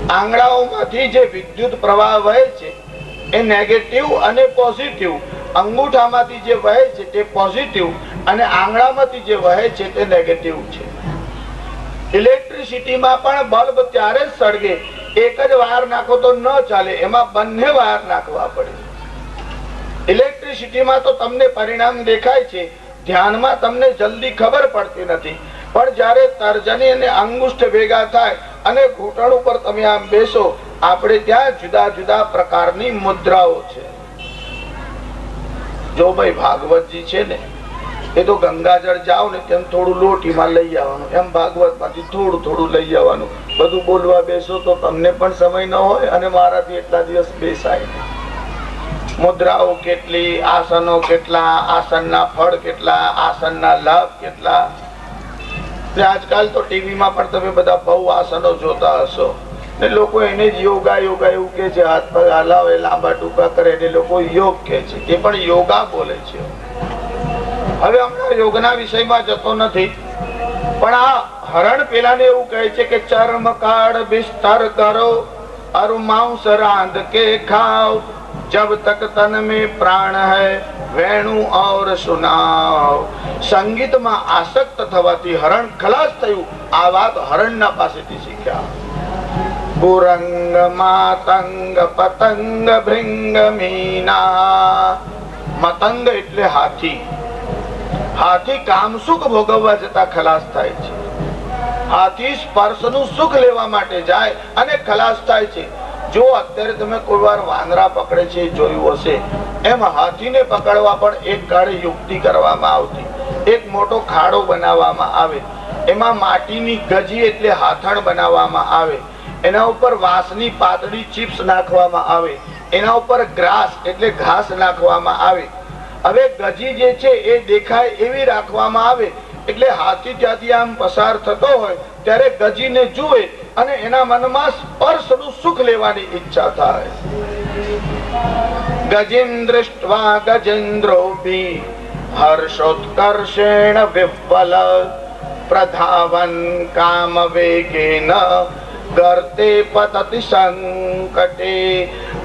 [SPEAKER 1] આંગળાઓમાંથી જે વિદ્યુત પ્રવાહ વહે છે એ નેગેટિવ અને પોઝિટિવ, અંગૂઠામાંથી જે વહે છે તે પોઝિટિવ અને આંગળામાંથી જે વહે છે તે નેગેટિવ છે. ઇલેક્ટ્રિસિટીમાં પણ બલ્બ ત્યારે જ સળગે, એક જ વાયર નાખો તો ન ચાલે, એમાં બંને વાયર નાખવા પડે. ઇલેક્ટ્રિસિટીમાં તો તમને પરિણામ દેખાય છે, ધ્યાનમાં તમને જલ્દી ખબર પડતી નથી, પણ જયારે તર્જની અને અંગુષ્ઠ ભેગા થાય અને ઘૂંટણ ઉપર તમે આમ બેસો, આપણે ત્યાં જુદા જુદા પ્રકારની મુદ્રાઓ છે. જો ભાઈ ભાગવતજી છે ને, એ તો ગંગાજળ જાઓ ને તેમ થોડું લોટીમાં લઈ આવવાનું, એમ ભાગવત માંથી થોડું થોડું લઈ આવવાનું. બધું બોલવા બેસો તો તમને પણ સમય ન હોય અને મારાથી એટલા દિવસ બેસાય. મુદ્રાઓ કેટલી, આસનો કેટલા, આસનના ફળ કેટલા, આસનના લાભ કેટલા. આજકાલ તો ટીવીમાં પણ તમે બધા બહુ આસનો જોતા હશો ને લોકો એને જ યોગા યોગા એવું કે છે, હાથ પગ હલાવે, લાંબા ટૂંકા કરે એને લોકો યોગ કે છે, એ પણ યોગા બોલે છે. હવે હમણાં યોગના વિષયમાં જતો નથી, પણ આ હરણ પેલાને એવું કહે છે કે ચર્મ કાળ બિસ્તર કરો, અરુ માંસ રાંધ કે ખાઓ, જબ તક તન में प्राण है વેણુ और સુનાવ. સંગીતમાં આસક્ત થવાથી હરણ ખલાસ થયું. આ વાત હરણના પાસેથી શીખ્યા. પુરંગ માતંગ પતંગ ભૃંગ મીના. મતંગ એટલે હાથી. હાથી કામ સુખ ભોગવવા જતા ખલાસ થાય છે. હાથી સ્પર્શનું સુખ લેવા માટે જાય અને ખલાસ થાય છે. જો અત્યારે તમે કોઈ વાર વાંદરા પકડે છે જોયું હશે, એમ હાથીને પકડવા પણ એક કાળે યુક્તિ કરવામાં આવતી. એક મોટો ખાડો બનાવવામાં આવે, એમાં માટીની ગજી એટલે હાથણ બનાવવામાં આવે, એના ઉપર વાંસની પાતળી ચિપ્સ નાખવામાં આવે, એના ઉપર ગ્રાસ એટલે ઘાસ નાખવામાં આવે. હવે ગજી જે છે એ દેખાય એવી રાખવામાં આવે, એટલે હાથી ત્યાંથી આમ પસાર થતો હોય ત્યારે ગજીને જુએ અને એના મનમાં સ્પર્શનું સુખ લેવાની ઈચ્છા થાય. ગજીમ દૃષ્ટવા ગજેન્દ્રોપી હર્ષોત્કર્ષેણ વિહ્વલ પ્રધાવન કામ વેગેન ગર્તે પતતિ સંકટે.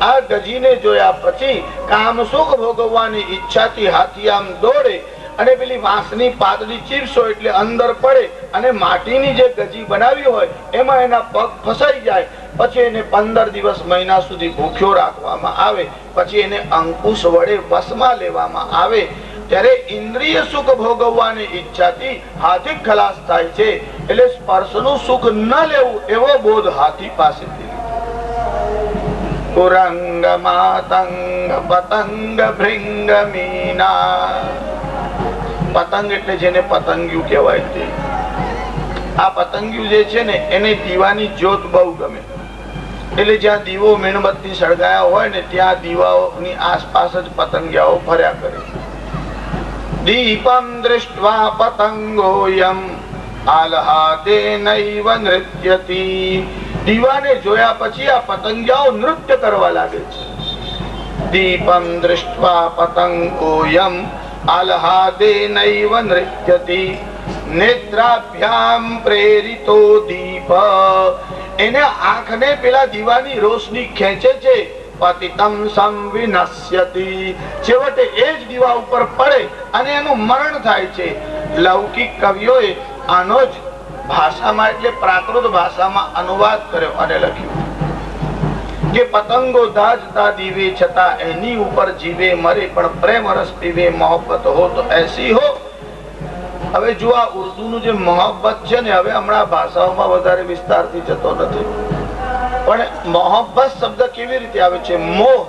[SPEAKER 1] આ ગજીને જોયા પછી કામ સુખ ભોગવવાની ઈચ્છાથી હાથી આમ દોડે અને પેલી વાંસની પાતળી ચીપ્સ હોય એટલે અંદર પડે અને માટીની જે ગજી બનાવી હોય એમાં એના પગ ફસાઈ જાય. પછી એને 15 દિવસ મહિના સુધી ભૂખ્યો રાખવામાં આવે, પછી એને અંકુશ વડે વશમાં લેવામાં આવે. ત્યારે ઇન્દ્રિય સુખ ભોગવવાની ઈચ્છાથી હાથી ખલાસ થાય છે. એટલે સ્પર્શનું સુખ ન લેવું એવો બોધ હાથી પાસેથી. કુરંગ માતંગ પતંગ ભૃંગ મીના. પતંગ એટલે જેને પતંગિયું કહેવાય છે. આ પતંગિયું જે છે ને એને દીવાની જ્યોત બહુ ગમે, એટલે જ્યાં દીવો મીણબત્તી સળગાયા હોય ને ત્યાં દીવાઓની આસપાસ જ પતંગિયાઓ ફર્યા કરે. દીપમ દૃષ્ટવા પતંગોયમ આલ્હાદેનૈવ નૃત્યતિ. દીવાને જોયા પછી આ પતંગિયાઓ નૃત્ય કરવા લાગે છે. દીપમ દૃષ્ટવા પતંગોયમ આલ્હાદેનૈવ નૃત્યતિ નેત્રાભ્યામ પ્રેરિતો દીપ. એને આંખને પેલા દીવાની રોશની ખેંચે છે. પતિતમ સંવિનશ્યતિ. છેવટે એ જ દીવા ઉપર પડે અને એનું મરણ થાય છે. લૌકિક કવિઓએ આનો જ ભાષામાં એટલે પ્રાકૃત ભાષામાં અનુવાદ કર્યો અને લખ્યું કે પતંગો દાજતા દીવે છતાં એની ઉપર જીવે મરે, પણ પ્રેમ રસ પીવે મોહબ્બત હો તો એસી હો. હવે જો આ ઉર્દુનું જે મોહબ્બત છે ને, હવે હમણાં ભાષાઓમાં વધારે વિસ્તારથી જતો નથી, પણ મોહબ્બત શબ્દ કેવી રીતે આવે છે? મોહ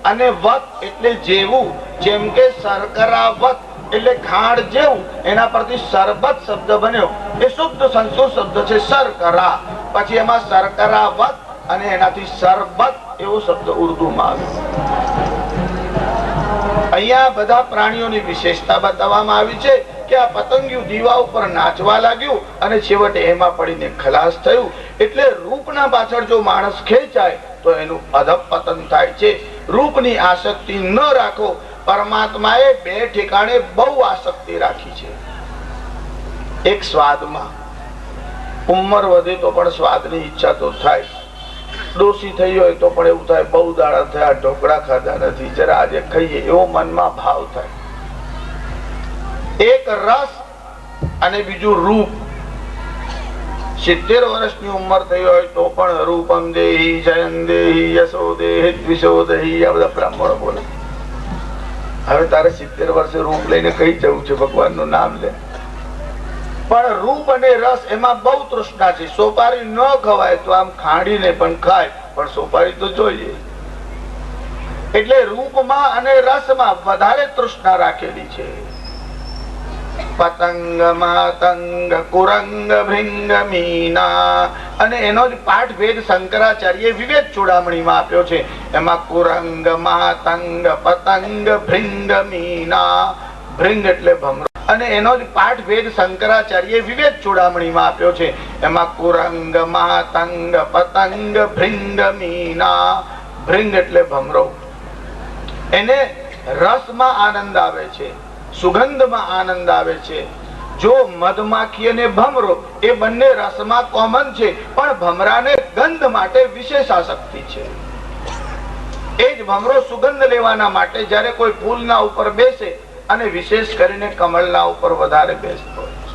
[SPEAKER 1] અને વત એટલે જેવું. જેમ કે શર્કરા વત એટલે ખાંડ જેવું, એના પરથી શરબત શબ્દ બન્યો. એ શુદ્ધ સંસ્કૃત શબ્દ છે શર્કરા. પછી એમાં શર્કરા વત અને એનાથી શરબત એવો શબ્દ ઉર્દુમાં આવ્યો. અહીંયા બધા પ્રાણીઓની વિશેષતા બતાવવામાં આવી છે કે આ પતંગિયું દીવા ઉપર નાચવા લાગ્યું અને છેવટે એમાં પડીને ખલાસ થયું. એટલે રૂપના પાછળ જો માણસ ખેંચાય તો એનું અધપતન થાય છે. રૂપની આસક્તિ ન રાખો. પરમાત્માએ 2 ઠેકાણે બહુ આસક્તિ રાખી છે. એક સ્વાદમાં, ઉંમર વધે તો પણ સ્વાદની ઈચ્છા તો થાય. ડોસી થઈ હોય તો પણ એવું થાય, બહુ દાડા થયા ઢોકળા ખાધા નથી, જરા આજે ખાઈએ, એવો મનમાં ભાવ થાય. એક રસ અને બીજું રૂપ. 70 વર્ષની ઉંમર થઈ હોય તો પણ રૂપમ દેહી, જયમ દેહી, યશો દેહી, દ્વિષો દેહી, આ બધા બ્રાહ્મણો બોલે. હવે તારે 70 વર્ષે રૂપ લઈને કઈ જવું છે? ભગવાનનું નામ લે. પણ રૂપ અને રસ એમાં બહુ તૃષ્ણા છે. સોપારી ન ખવાય તો આમ ખાંડીને પણ ખાય, પણ સોપારી તો જોઈએ. એટલે રૂપમાં અને રસમાં વધારે તૃષ્ણા રાખેલી છે. પતંગ માતંગ કુરંગ ભૃંગ મીના, અને એનો જ પાઠ ભેદ શંકરાચાર્ય વિવેક ચૂડામણીમાં આપ્યો છે. એમાં કુરંગ માતંગ પતંગ ભૃંગ મીના, ભૃંગ એટલે ભમરો, અને એનો જ પાઠ ભેદ શંકરાચાર્ય વિવેક ચૂડામણીમાં આપ્યો છે. એમાં કુરંગ માતંગ પતંગ ભૃંગ મીના, ભૃંગ એટલે ભમરો. એને રસમાં આનંદ આવે છે, સુગંધમાં આનંદ આવે છે. જો મધમાખી અને ભમરો એ બંને રસમાં કોમન છે, પણ ભમરાને ગંધ માટે વિશેષ આસક્તિ છે. એ જ ભમરો સુગંધ લેવાના માટે જ્યારે કોઈ ફૂલના ઉપર બેસે, અને વિશેષ કરીને કમળના ઉપર વધારે બેસતો હોય છે.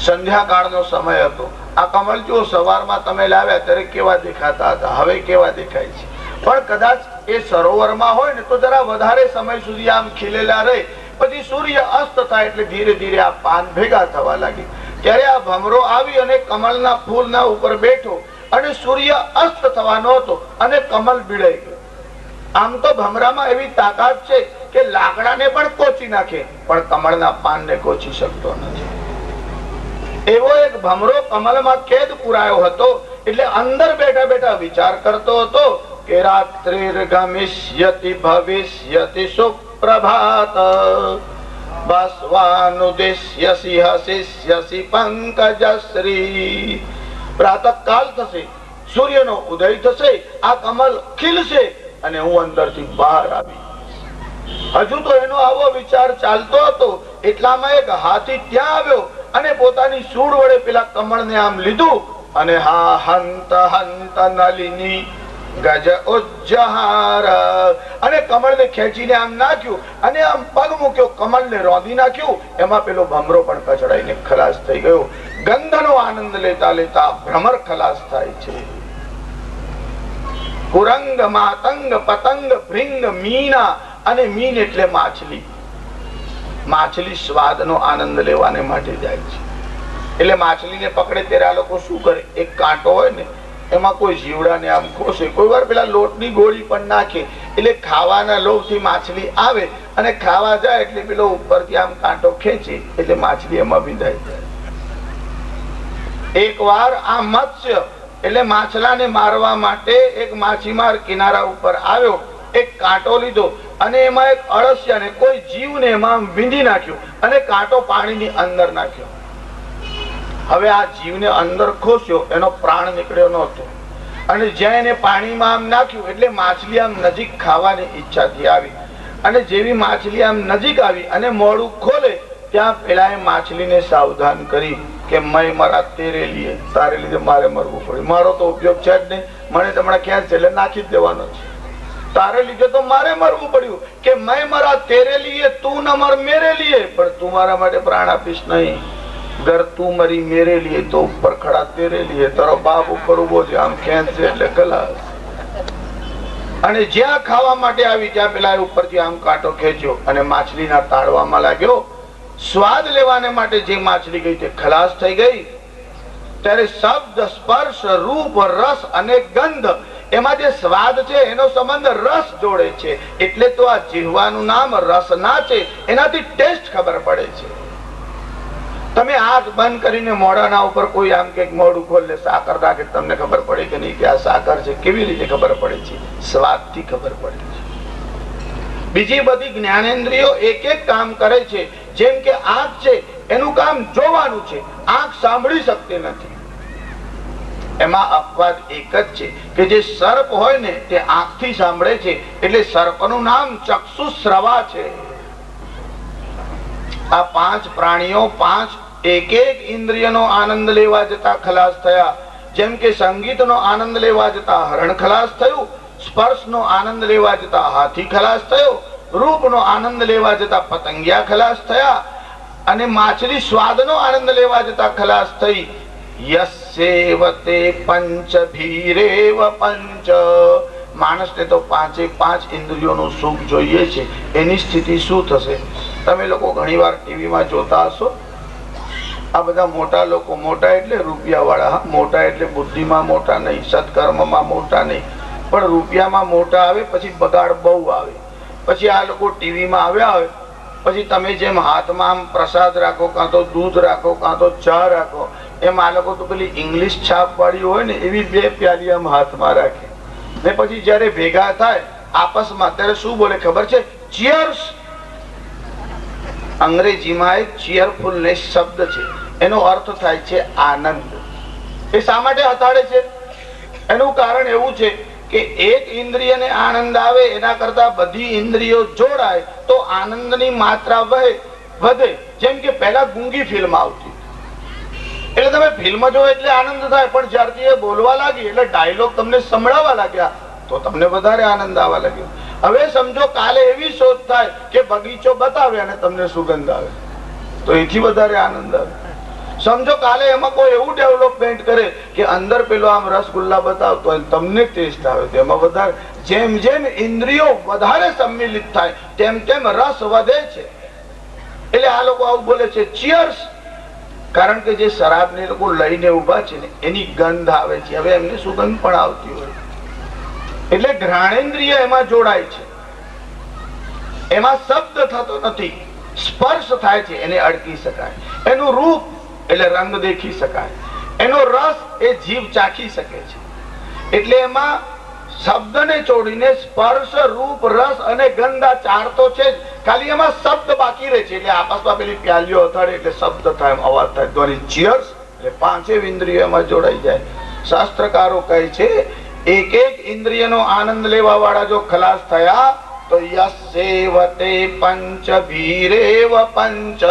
[SPEAKER 1] સંધ્યાકાળનો સમય હતો. આ કમળ જો સવારમાં તમે લાવ્યા ત્યારે કેવા દેખાતા હતા, હવે કેવા દેખાય છે. પણ કદાચ એ સરોવરમાં હોય ને તો જરા વધારે સમય સુધી આમ ખીલેલા રહે, પછી સૂર્ય અસ્ત થાય એટલે ધીરે ધીરે આ પાન ભેગા થવા લાગે. ત્યારે આ ભમરો આવી અને કમળના ફૂલના ઉપર બેઠો, અને સૂર્ય અસ્ત થવાનો હતો અને કમળ બીડાઈ ગયો. આમ તો ભમરામાં એવી તાકાત છે કે લાકડાને પણ કોચી નાખે, પણ કમળના પાનને કોચી શકતો નથી. એવો એક ભમરો કમળમાં કેદ પુરાયો હતો. એટલે અંદર બેઠા બેઠા વિચાર કરતો હતો કે રાત્રિર્ગમિષ્યતિ ભવિષ્યતિ સુપ્રભાત બસવાનુદેશ્યસી હસિષ્યસી પંકજશ્રી. પ્રાતઃકાલ થશે, સૂર્યનો ઉદય થશે, આ કમળ ખીલશે અને હું અંદરથી બહાર આવી. હજુ તો એનો આવો વિચાર ચાલતો હતો, એટલામાં એક હાથી ત્યાં આવ્યો અને પોતાની સૂળ વડે પેલા કમળને આમ લીધું, અને હા હંત હંત નલિની ગજ ઉજ્જહાર, અને કમળને ખેંચીને આમ નાખ્યું, અને આમ પગ મૂક્યો, કમળને રોંધી નાખ્યું. એમાં પેલો ભમરો પણ કચડાઈને ખલાસ થઈ ગયો. ગંધનો આનંદ લેતા લેતા ભ્રમર ખલાસ થાય છે. કુરંગ માતંગ પતંગ ભૃંગ મીના, અને મીન એટલે માછલી. માછલી સ્વાદનો આનંદ લેવાને માટે જાય છે. એટલે માછલીને પકડે ત્યારે આ લોકો શું કરે, એક કાંટો હોય ને એમાં કોઈ જીવડાને આમ ખોસે, કોઈ વાર પેલા લોટની ગોળી પણ નાખે. એટલે ખાવાના લોભથી માછલી આવે અને ખાવા જાય એટલે પેલો ઉપરથી આમ કાંટો ખેંચે, એટલે માછલી એમાં વિંધાઈ જાય. એક વાર આ મત્સ્ય એટલે માછલાને મારવા માટે એક માછીમાર કિનારા ઉપર આવ્યો, એક કાંટો લીધો અને એમાં એક અળસિયાને કોઈ જીવને એમાં વીંધી નાખ્યો અને કાંટો પાણીની અંદર નાખ્યો. હવે આ જીવને અંદર ખોસ્યો, એનો પ્રાણ નીકળ્યો નહોતો, અને જ્યાં એને પાણીમાં આમ નાખ્યું એટલે માછલી આમ નજીક ખાવાની ઈચ્છાથી આવી. અને જેવી માછલી આમ નજીક આવી અને મોઢું ખોલે ત્યાં પેલા એ માછલીને સાવધાન કરી કે મેં મારા તેરે લીએ, તારે લીધે મારે મરવું પડ્યું, મારો તો ઉપયોગ છે જ નહીં, મને તમને ક્યાં છેલ્લે નાખી જ દેવાનો છે, તારે લીધે તો મારે મરવું પડ્યું. કે મેં મારા તેરે લીએ તું ન મર મેરે લીએ, પણ તું મારા માટે પ્રાણ આપીશ નહીં. ઘર તું મરી મેરે લીએ તો ઉપર ખડા તેરે લીએ, તારો બાપ ઉપર ઉભો છે, આમ ખેંચશે એટલે ખલાસ. અને જ્યાં ખાવા માટે આવી ત્યાં પેલા ઉપરથી આમ કાંટો ખેંચ્યો અને માછલીના તાળવામાં લાગ્યો. સ્વાદ લેવાને માટે જે માછલી ગઈ તે ખલાસ થઈ ગઈ. ત્યારે શબ્દ સ્પર્શ રૂપ રસ અને ગંધ, એમાં જે સ્વાદ છે એનો સંબંધ રસ જોડે છે. એટલે તો આ જીહવાનું નામ રસના છે, એનાથી ટેસ્ટ ખબર પડે છે. તમે આંખ બંધ કરીને મોઢાના ઉપર કોઈ આમ કે મોઢું ખોલે સાકર રાખે, તમને ખબર પડે કે નહીં કે આ સાકર છે? કેવી રીતે ખબર પડે છે? સ્વાદથી ખબર પડે છે. બીજી બધી જ્ઞાનેન્દ્રિયો એક એક કામ કરે છે. જેમ કે આંખ છે એનું કામ જોવાનું છે, આંખ સાંભળી શકતી નથી. એમાં અપવાદ એક જ છે કે જે સર્પ હોય ને તે આંખથી સાંભળે છે, એટલે સર્પનું નામ ચક્ષુશ્રવા છે. આ 5 પ્રાણીઓ 5 એક એક ઇન્દ્રિયનો આનંદ લેવા જતા ખલાસ થયા. જેમ કે સંગીતનો આનંદ લેવા જતા હરણ ખલાસ થયું, સ્પર્શનો આનંદ લેવા જતા હાથી ખલાસ થયો, રૂપનો આનંદ લેવા જતા પતંગિયા ખલાસ થયા, અને માછલી સ્વાદનો આનંદ લેવા જતા ખલાસ થઈ. યસ્સેવતે પંચ ભીરેવ પંચ. માણસને તો પાંચે પાંચ ઇન્દ્રિયોનું સુખ જોઈએ છે. એની સ્થિતિ શું થશે? તમે લોકો ઘણીવાર ટીવીમાં જોતા હશો, આ બધા મોટા લોકો, મોટા એટલે રૂપિયા વાળા, મોટા એટલે બુદ્ધિમાં મોટા નહીં, સત્કર્મમાં મોટા નહીં, પણ રૂપિયામાં મોટા આવે પછી બગાડ બહુ આવે. પછી આ લોકો ટીવીમાં આવ્યા હોય પછી તમે જેમ હાથમાં આમ પ્રસાદ રાખો, કાં તો દૂધ રાખો, કાં તો ચા રાખો, એમ આ લોકો તો પેલી ઇંગ્લિશ છાપ વાળી હોય ને એવી 2 પ્યાલી આમ હાથમાં રાખે ને પછી જયારે ભેગા થાય આપસમાં ત્યારે શું બોલે ખબર છે? ચીયર્સ. અંગ્રેજીમાં એક ચીયરફુલનેસ શબ્દ છે, એનો અર્થ થાય છે આનંદ. એ શા માટે હથાડે છે? એનું કારણ એવું છે કે એક ઇન્દ્રિયને આનંદ આવે એના કરતા બધી ઇન્દ્રિયો જોડાય તો આનંદની માત્રા વધે. જેમ કે પહેલા ગુંગી ફિલ્મ આવતી, એટલે તમે ફિલ્મ જો એટલે આનંદ થાય, પણ જ્યારથી એ બોલવા લાગી એટલે ડાયલોગ તમને સંભળાવા લાગ્યા તો તમને વધારે આનંદ આવવા લાગ્યો. હવે સમજો કાલે એવી શોધ થાય કે બગીચો બતાવે અને તમને સુગંધ આવે તો એથી વધારે આનંદ આવે. સમજો કાલે એમાં કોઈ એવું ડેવલપમેન્ટ કરે કે અંદર પેલો આમ રસગુલ્લા બતાવતો હોય તમને ટેસ્ટ આવે તો એમાં વધારે. જેમ જેમ ઇન્દ્રિયો વધારે સંમિલિત થાય તેમ તેમ રસ વધે છે. એટલે આ લોકો આવું બોલે છે ચીયર્સ. કારણ કે જે શરાબને લોકો લઈને ઉભા છે ને એની ગંધ આવે છે, હવે એમને સુગંધ પણ આવતી હોય એટલે ઘ્રાણેન્દ્રિય એમાં જોડાય છે. એમાં શબ્દ થતો નથી, સ્પર્શ થાય છે, એને અડકી શકાય. એનું રૂપ એટલે રંગ દેખી શકાય, એનો રસ એ જીભ ચાખી શકે છે. એટલે એમાં શબ્દને છોડીને સ્પર્શ, રૂપ, રસ અને ગંધ આ 4 તો છે જ, ખાલી એમાં શબ્દ બાકી રહે છે. એટલે આપસમાં પેલી પ્યાલીઓ અથાડે એટલે શબ્દ થાય, અવાજ થાય, ધ્વનિ. ચીયર્સ એટલે 5 ઇન્દ્રિયો એમાં જોડાઈ જાય. શાસ્ત્રકારો કહે છે એક એક ઇન્દ્રિયનો આનંદ લેવા વાળા જો ખલાસ થયા તો યસ્સેવતે પંચ ભીરેવ પંચ.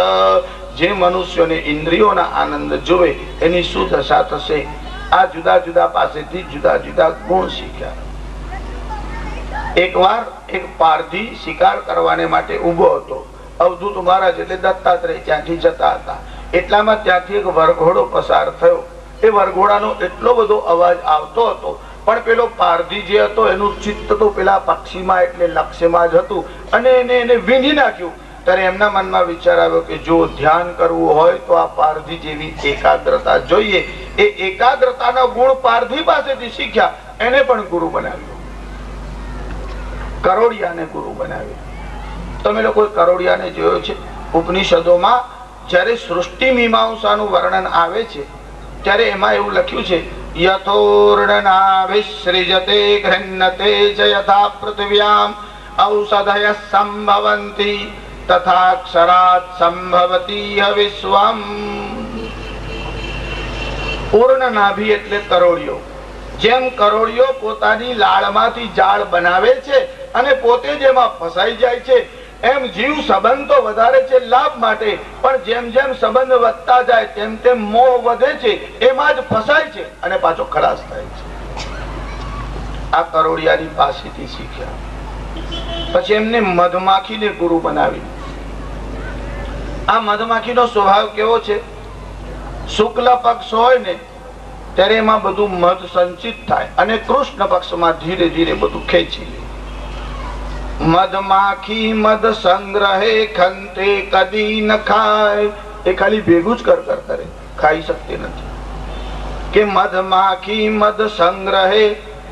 [SPEAKER 1] જે મનુષ્યોને ઇન્દ્રિયોના આનંદ જોવે એની શું દશા થશે? આ જુદા જુદા પાસેથી જુદા જુદા ગુણ શીખ્યા. એકવાર એક પારધી શિકાર કરવાને માટે ઉભો હતો. અવધૂત મહારાજ એટલે દત્તાત્રેય ત્યાંથી જતા હતા. એટલામાં ત્યાંથી એક વરઘોડો પસાર થયો. એ વરઘોડાનો એટલો બધો અવાજ આવતો હતો પણ પેલો પારધી જે હતો એનું ચિત્ત તો પેલા પક્ષીમાં એટલે લક્ષ્યમાં જ હતું અને એને વીણી નાખ્યું. ત્યારે એમના મનમાં વિચાર આવ્યો કે જો ધ્યાન કરવું હોય તો આ પારધી જેવી એકાગ્રતા જોઈએ. એ એકાગ્રતાનો ગુણ પારધી પાસેથી શીખ્યા, એને પણ ગુરુ બનાવ્યો. કરોડિયાને ગુરુ બનાવ્યો. તમે લોકો કરોડિયાને જોયો છે? ઉપનિષદોમાં જ્યારે સૃષ્ટિ મીમાંસાનું વર્ણન આવે છે ત્યારે એમાં એવું લખ્યું છે યથોર્ણનાભિસૃજતે ગૃહ્ણતે ચ યથા પૃથિવ્યામ ઔષધયઃ સંભવન્તિ તથા અક્ષરાત સંભવતી વિશ્વમ. પૂર્ણ નાભી એટલે કરોડિયો. જેમ કરોડિયો પોતાની લાળમાંથી જાળ બનાવે છે અને પોતે જેમાં ફસાઈ જાય છે એમ જીવ સંબંધ તો વધારે છે લાભ માટે, પણ જેમ જેમ સંબંધ વધતા જાય તેમ તેમ મોહ વધે છે, એમાં જ ફસાય છે અને પાછો ખલાસ થાય છે. આ કરોડિયાની પાસેથી શીખ્યા. પછી એમને મધમાખીને ગુરુ બનાવી. આ મધમાખીનો સ્વભાવ કેવો છે? શુક્લ પક્ષ હોય ને ત્યારે એમાં બધું મધ સંચિત થાય અને કૃષ્ણ પક્ષમાં ધીરે ધીરે બધું ખેંચી લે. મધમાખી મધ સંગ્રહે ખંતે કદી ન ખાય. એ ખાલી ભેગું જ કરે, ખાઈ શકતી નથી. કે મધમાખી મધ સંગ્રહે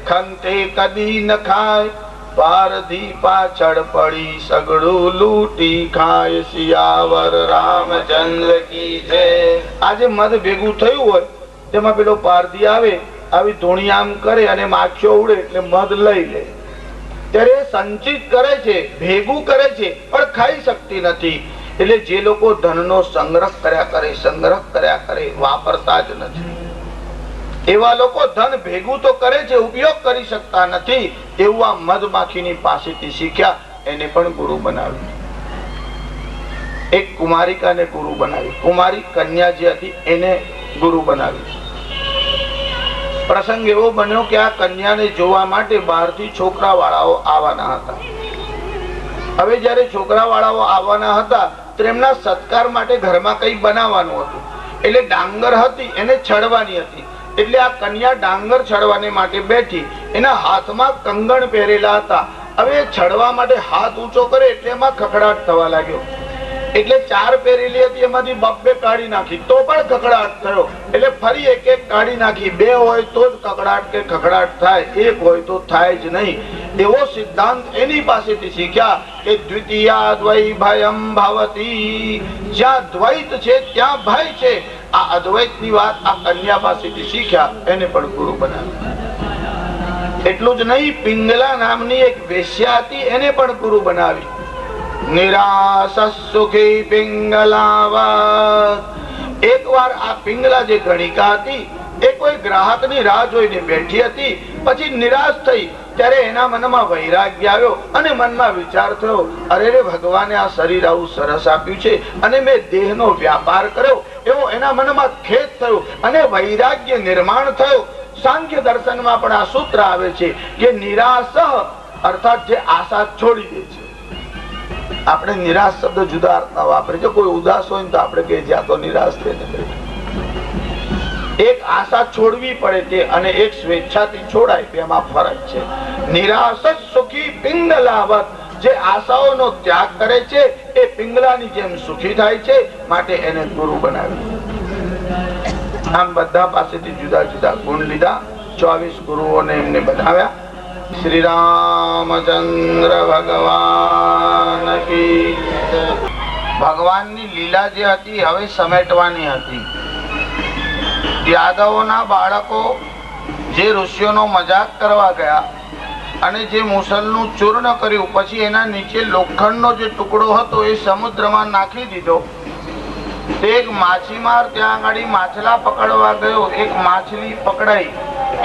[SPEAKER 1] ખંતે કદી ન ખાય. પારધી પાછળ પડી સગડું લૂટી ખાય. સિયાવર રામચંદ્ર કી જય. આજે મધ ભેગું થયું હોય તેમાં પેલો પારધી આવે, આવી ધૂણી આમ કરે અને માખીઓ ઉડે એટલે મધ લઈ લે. ત્યારે સંચિત કરે છે, ભેગું કરે છે, પણ ખાઈ શકતી નથી. એટલે જે લોકો ધનનો સંગ્રહ કર્યા કરે વાપરતા જ નથી, એવા લોકો ધન ભેગું તો કરે છે, ઉપયોગ કરી શકતા નથી. એવું આ મધમાખીની પાસેથી શીખ્યા, એને પણ ગુરુ બનાવ્યું. એક કુમારિકાને ગુરુ બનાવી. કુમારી કન્યા જે હતી એને ગુરુ બનાવી. પ્રસંગ એવો બન્યો કે આ કન્યાને જોવા માટે બહારથી છોકરા વાળાઓ આવવાના હતા. હવે જયારે છોકરા વાળાઓ આવવાના હતા તો એમના સત્કાર માટે ઘરમાં કઈ બનાવવાનું હતું, એટલે ડાંગર હતી એને છડવાની હતી. એટલે આ કન્યા ડાંગર છડવાને માટે બેઠી, એના હાથમાં કંગણ પહેરેલા હતા. હવે છડવા માટે હાથ ઊંચો કરે એટલે એમાં ખખડાટ થવા લાગ્યો. એટલે 4 પહેરેલી હતી એમાંથી 2 કાઢી નાખી તો પણ ખખડાટ થયો. એટલે ફરી એક કાઢી નાખી. 2 હોય તો જ કકડાટ કે ખખડાટ થાય, 1 હોય તો થાય જ નહીં. એવો સિદ્ધાંત એની પાસેથી શીખ્યા કે દ્વિતીયા દ્વૈ ભયમ ભવતી, જ્યાં દ્વૈત છે ત્યાં ભય છે. આ અદ્વૈત ની વાત આ કન્યા પાસેથી શીખ્યા, એને પણ ગુરુ બનાવ્યા. એટલું જ નહીં, પિંગલા નામની એક વેશ્યા હતી એને પણ ગુરુ બનાવી. નિરાશ સુખી પિંગલાવત. એકવાર આ પિંગલા જે ગણિકા હતી એ કોઈ ગ્રાહક ની રાહ જોઈને બેઠી હતી. પછી નિરાશ થઈ ત્યારે એના મનમાં વૈરાગ્ય આવ્યો અને મનમાં વિચાર થયો, અરે રે ભગવાને આ શરીર આવું સરસ આપ્યું છે અને મેં દેહનો વ્યાપાર કર્યો, એવો એના મનમાં ખેદ થયો અને વૈરાગ્ય નિર્માણ થયો. સાંખ્ય દર્શનમાં પણ આ સૂત્ર આવે છે કે નિરાશ અર્થાત જે આશા છોડી દે છે. આપણે નિરાશ શબ્દ જુદા અર્થમાં વાપરે છે. કોઈ ઉદાસ હોય તો આપણે કહીએ જ્યાં તો નિરાશ થઈને બેઠા. એક આશા છોડવી પડે છે અને એક સ્વેચ્છાથી છોડાય, એમાં ફરક છે. નિરાશ સુખી પિંગલાવત, જે આશાઓનો ત્યાગ કરે છે એ પિંગલાની જેમ સુખી થાય છે, માટે એને ગુરુ બનાવ્યું. આમ બધા પાસેથી જુદા જુદા ગુણ લીધા. 24 ગુરુઓને એમને બનાવ્યા. શ્રી રામચંદ્ર ભગવાન કી. ભગવાનની લીલા જે હતી હવે સમેટવાની હતી. યાદવોના બાળકો જે ઋષિઓનો મજાક કરવા ગયા અને જે મુસલનું ચૂર્ણ કર્યું, પછી એના નીચે લોખંડનો જે ટુકડો હતો એ સમુદ્રમાં નાખી દીધો. તે એક માછીમાર ત્યાં આગળ માછલા પકડવા ગયો. એક માછલી પકડાઈ,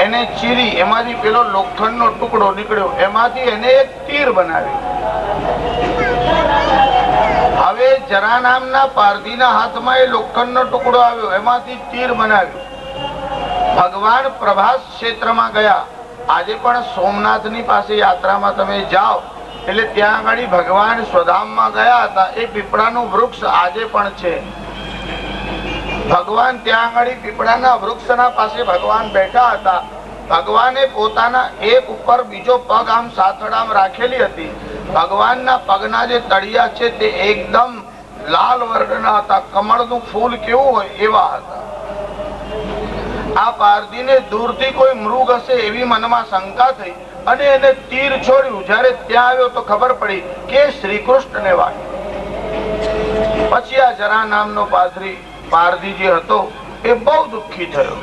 [SPEAKER 1] એને ચીરી, એમાંથી પેલો લોખંડનો ટુકડો નીકળ્યો, એમાંથી એને એક તીર બનાવી. હવે જરા નામના પારધીના હાથમાં એ લોખંડનો ટુકડો આવ્યો, એમાંથી તીર બનાવ્યું. ભગવાન પ્રભાસ ક્ષેત્રમાં ગયા. આજે પણ સોમનાથની પાસે યાત્રામાં તમે જાઓ એટલે ત્યાં આગળ ભગવાન સ્વધામમાં ગયા હતા. એ પીપળાનું વૃક્ષ આજે પણ છે. ભગવાન ત્યાં આગળ પીપળાના વૃક્ષના પાસે ભગવાન બેઠા હતા. ભગવાને પોતાના એક ઉપર બીજો પગ આમ સાથડામ રાખેલી હતી. ભગવાનના પગના જે તળિયા છે તે એકદમ લાલ વર્ણના હતા. કમળનું ફૂલ કેવું હોય એવા હતા. આ પારધીને દૂરથી કોઈ મૃગ હશે એવી મનમાં શંકા થઈ અને એને તીર છોડ્યું. જયારે ત્યાં આવ્યો તો ખબર પડી કે શ્રી કૃષ્ણને વાગ્યું. પછી આ જરા નામનો પારધી જે હતો એ બહુ દુઃખી થયો.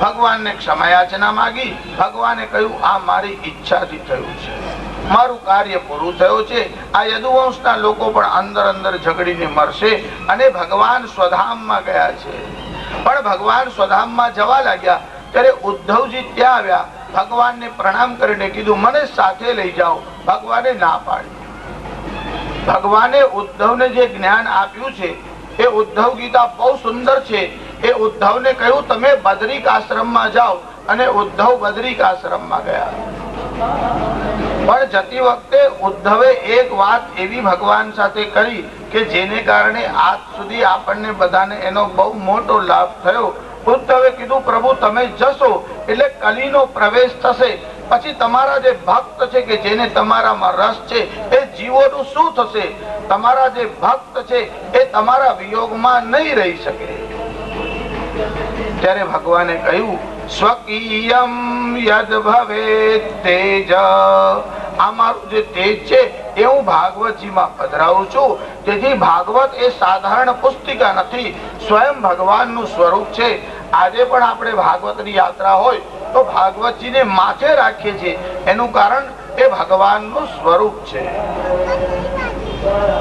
[SPEAKER 1] ભગવાનને ક્ષમાયાચના માંગી. ભગવાને કહ્યું, આ મારી ઈચ્છાથી થયું છે, મારું કાર્ય પૂરું થયું છે. આ યદુવંશના લોકો પણ અંદર અંદર ઝઘડીને મરશે. અને ભગવાન સ્વધામમાં ગયા છે. પણ ભગવાન સ્વધામમાં જવા લાગ્યા ત્યારે ઉદ્ધવજી ત્યાં આવ્યા. ભગવાનને પ્રણામ કરીને કીધું, મને સાથે લઈ જાઓ. ભગવાને ના પાડી. ભગવાને ઉદ્ધવને જે જ્ઞાન આપ્યું છે એ ઉદ્ધવ ગીતા બહુ સુંદર છે. એ ઉદ્ધવને કહ્યું, તમે બદ્રિક આશ્રમમાં જાઓ. અને ઉદ્ધવ બદ્રિક આશ્રમમાં ગયા. પણ જતી વખતે ઉદ્ધવે એક વાત એવી ભગવાન સાથે કરી કે જેને કારણે આજ સુધી આપણને બધાને એનો બહુ મોટો લાભ થયો. ઉદ્ધવે કીધું, પ્રભુ તમે જશો એટલે કલીનો પ્રવેશ થશે. પછી તમારા જે ભક્ત છે કે જેને તમારામાં રસ છે એ જીવોનું શું થશે? તમારા જે ભક્ત છે એ તમારા વિયોગમાં નહીં રહી શકે. ત્યારે ભગવાને કહ્યું, સ્વકીયમ યદ ભવેત તેજ. આ મારું જે તેજ છે એ હું ભાગવતજીમાં પધરાવું છું. તેથી ભાગવત એ સાધારણ પુસ્તિકા નથી, સ્વયં ભગવાનનું સ્વરૂપ છે. આજે પણ આપણે ભાગવતની યાત્રા હોય તો ભાગવતજીને માથે રાખીએ છીએ. એનું કારણ એ ભગવાનનું સ્વરૂપ છે.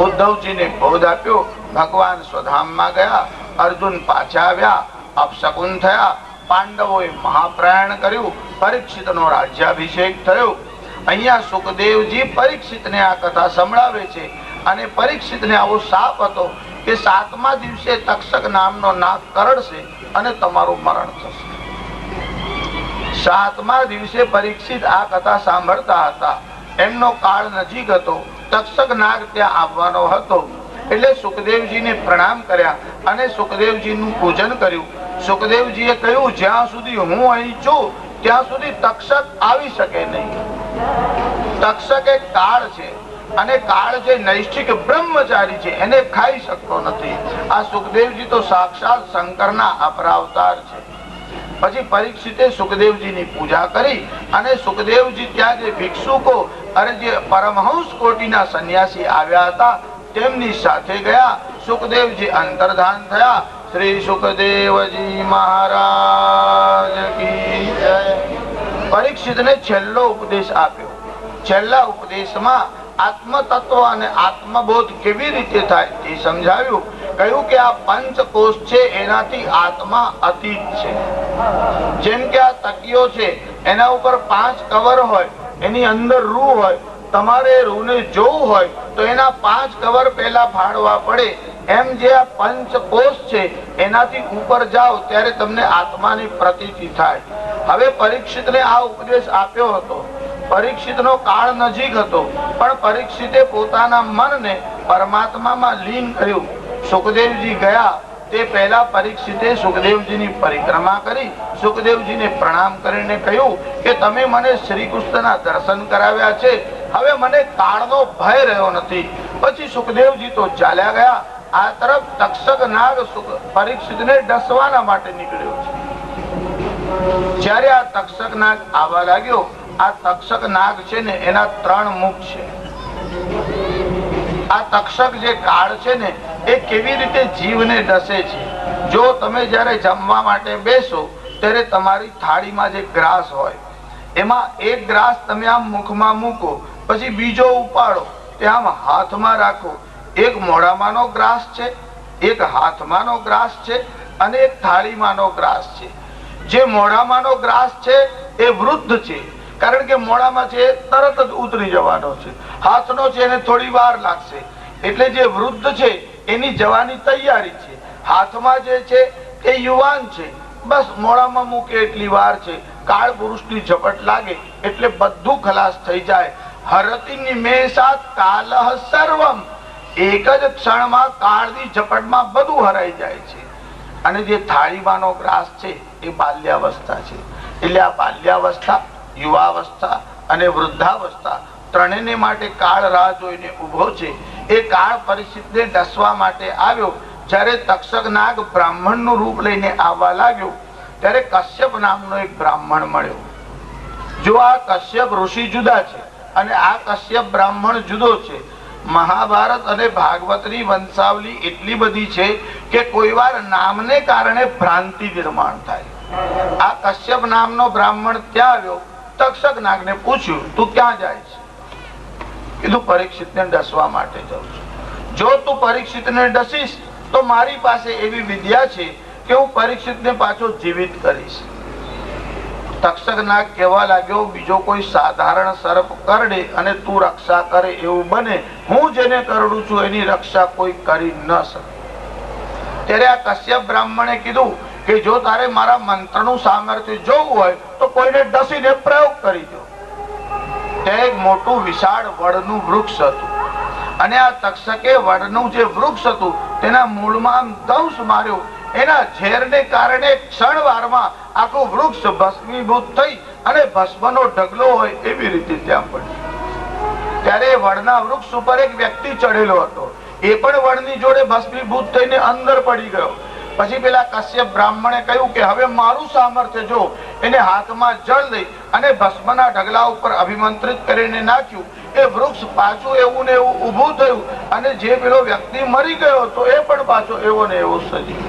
[SPEAKER 1] ઉદ્ધવજીને બોધ આપ્યો. ભગવાન સ્વધામમાં ગયા. અર્જુન પાછા આવ્યા. અપશકુન થયા. પાંડવોએ મહાપ્રયાણ કર્યું. પરીક્ષિતનો રાજ્યાભિષેક થયો. અહીંયા સુખદેવજી પરીક્ષિતને આ કથા સંભળાવે છે. અને પરીક્ષિતને આવો શાપ હતો કે 7મા દિવસે તક્ષક નામનો નાગ કરડશે અને તમારું મરણ થશે. 7મા દિવસે પરીક્ષિત આ કથા સાંભળતા હતા. એમનો કાળ નજીક હતો. તક્ષક નાગ ત્યાં આવવાનો હતો. એટલે સુખદેવજીને પ્રણામ કર્યા અને સુખદેવજીનું પૂજન કર્યું. સુખદેવજીએ કહ્યું, જ્યાં સુધી હું અહીં છું ત્યાં સુધી તક્ષક આવી શકે નહીં. તક્ષક એક કાળ છે અને કાળ જે નૈષ્ઠિક બ્રહ્મચારી છે એને ખાઈ શકતો નથી. આ સુખદેવજી તો સાક્ષાત શંકરના અપરાવતાર છે. પછી પરીક્ષિતે સુખદેવજીની પૂજા કરી અને સુખદેવજી ત્યાં જે ભિક્ષુકો અને જે પરમહંસ કોટીના સંન્યાસી આવ્યા હતા તેમની સાથે ગયા. સુખદેવજી અંતર્ધાન થયા. શ્રી સુખદેવજી મહારાજ કી જય. પરીક્ષિતને છેલ્લો ઉપદેશ આપ્યો. છેલ્લા ઉપદેશમાં આત્મ તત્વ અને આત્મબોધ કેવી રીતે થાય તે સમજાવ્યું. કહ્યું કે આ પંચકોશ છે એનાથી આત્મા અતીત છે. જેમ કે આ તકિયો છે એના ઉપર 5 કવર હોય, એની અંદર રૂ હોય. તમારે રૂને જોવું હોય તો એના 5 કવર પહેલા ફાડવા પડે. એમ જે આ પંચકોશ છે એનાથી ઉપર જાઓ ત્યારે તમને આત્માની પ્રતીતિ થાય. હવે પરીક્ષિતને આ ઉપદેશ આપ્યો હતો. પરીક્ષિતનો કાળ નજીક હતો પણ પરીક્ષિતે પોતાના મનને પરમાત્મામાં લીન કર્યું. સુખદેવજી ગયા તે પહેલા પરીક્ષિતે સુખદેવજીની પરિક્રમા કરી સુખદેવજીને પ્રણામ કરીને કહ્યું કે તમે મને શ્રી કૃષ્ણના દર્શન કરાવ્યા છે, હવે મને કાળનો ભય રહ્યો નથી. પછી સુખદેવજી તો ચાલ્યા ગયા. આ તરફ તક્ષક નાગ પરીક્ષિતને ડસવાના માટે નીકળ્યો છે. જ્યારે આ તક્ષક નાગ આવવા લાગ્યો, આ તક્ષક નાગ છે ને એના 3 મુખ છે. આ તક્ષક જે કાળ છે ને એ કેવી રીતે જીવને ડસે છે. જો તમે જયારે જમવા માટે બેસો ત્યારે તમારી થાળીમાં જે ગ્રાસ હોય એમાં એક ગ્રાસ તમે આમ મુખમાં મૂકો, પછી બીજો ઉપાડો, તે આમ હાથમાં રાખો. એક મોઢામાંનો ગ્રાસ છે, એક હાથમાંનો ગ્રાસ છે અને એક થાળીમાંનો ગ્રાસ છે. જે મોઢામાંનો ગ્રાસ છે એ વૃદ્ધ છે, કારણ કે મોઢામાં છે તરત જ ઉતરી જવાનો છે. હાથનો છે એને થોડી વાર લાગશે. એટલે જે વૃદ્ધ છે એની જવાની તૈયારી છે. હાથમાં જે છે એ યુવાન છે, બસ મોઢામાં મૂકે એટલી વાર છે. કાળ પુરુષની ઝપટ લાગે એટલે બધું ખલાસ થઈ જાય. હરતિ નિમેષાત કાલઃ સર્વમ. એક જ ક્ષણમાં કાળની ઝપટમાં બધું હરાઈ જાય છે. અને જે થાળીમાંનો ગ્રાસ છે એ બાલ્યાવસ્થા છે. એટલે આ બાલ્યાવસ્થા, યુવાવસ્થા અને વૃદ્ધાવસ્થા ત્રણેયને માટે કાળ રાહ જોઈને ઉભો છે. એ કાળ પરિસ્થિતિને ડસવા માટે આવ્યો. જ્યારે તક્ષક નાગ બ્રાહ્મણનું રૂપ લઈને આવવા લાગ્યો ત્યારે કશ્યપ નામનો એક બ્રાહ્મણ મળ્યો. જો આ કશ્યપ ઋષિ જુદા છે અને આ કશ્યપ બ્રાહ્મણ જુદો છે. મહાભારત અને ભાગવતની વંશાવલી એટલી બધી છે કે કોઈ વાર નામને કારણે ભ્રાંતિ નિર્માણ થાય. આ કશ્યપ નામનો બ્રાહ્મણ ત્યાં આવ્યો. તક્ષક નાગને પૂછ્યું, તું ક્યાં જાય છે? કીધું, પરીક્ષિતને ડસવા માટે જાઉં છું. જો તું પરીક્ષિતને ડસીશ તો મારી પાસે એવી વિદ્યા છે કે હું પરીક્ષિતને પાછો જીવિત કરીશ. તક્ષક નાગ કહેવા લાગ્યો, બીજો કોઈ સાધારણ સર્પ કરડે અને તું રક્ષા કરે એવું બને. હું જેને કરડું છું એની રક્ષા કોઈ કરી ન શકે. ત્યારે આ કશ્યપ બ્રાહ્મણે કીધું કે જો તારે મારા મંત્રનું સામર્થ્ય જોવું હોય તો કોઈને ડસીને પ્રયોગ કરી દો. ત્યાં એક મોટું વિશાળ વડનું વૃક્ષ હતું અને આ તક્ષકે વડનું જે વૃક્ષ હતું તેના મૂળમાં આમ દંશ માર્યો. એના ઝેરને કારણે ક્ષણવારમાં આખું વૃક્ષ ભસ્મીભૂત થઈ અને ભસ્મનો ઢગલો હોય એવી રીતે ત્યાં પડ્યું. ત્યારે વડના વૃક્ષ ઉપર એક વ્યક્તિ ચડેલો હતો. એ પણ વડની જોડે ભસ્મીભૂત થઈને અંદર પડી ગયો. પછી પેલા કશ્યપ બ્રાહ્મણે કહ્યું કે હવે મારું સામર્થ્ય જો. એને હાથમાં જળ લઈ અને ભસ્મના ઢગલા ઉપર અભિમંત્રિત કરીને નાખ્યું. એ વૃક્ષ પાછું એવું ને એવું ઊભું થયું અને જે પેલો વ્યક્તિ મરી ગયો હતો એ પણ પાછો એવો ને એવો સજી.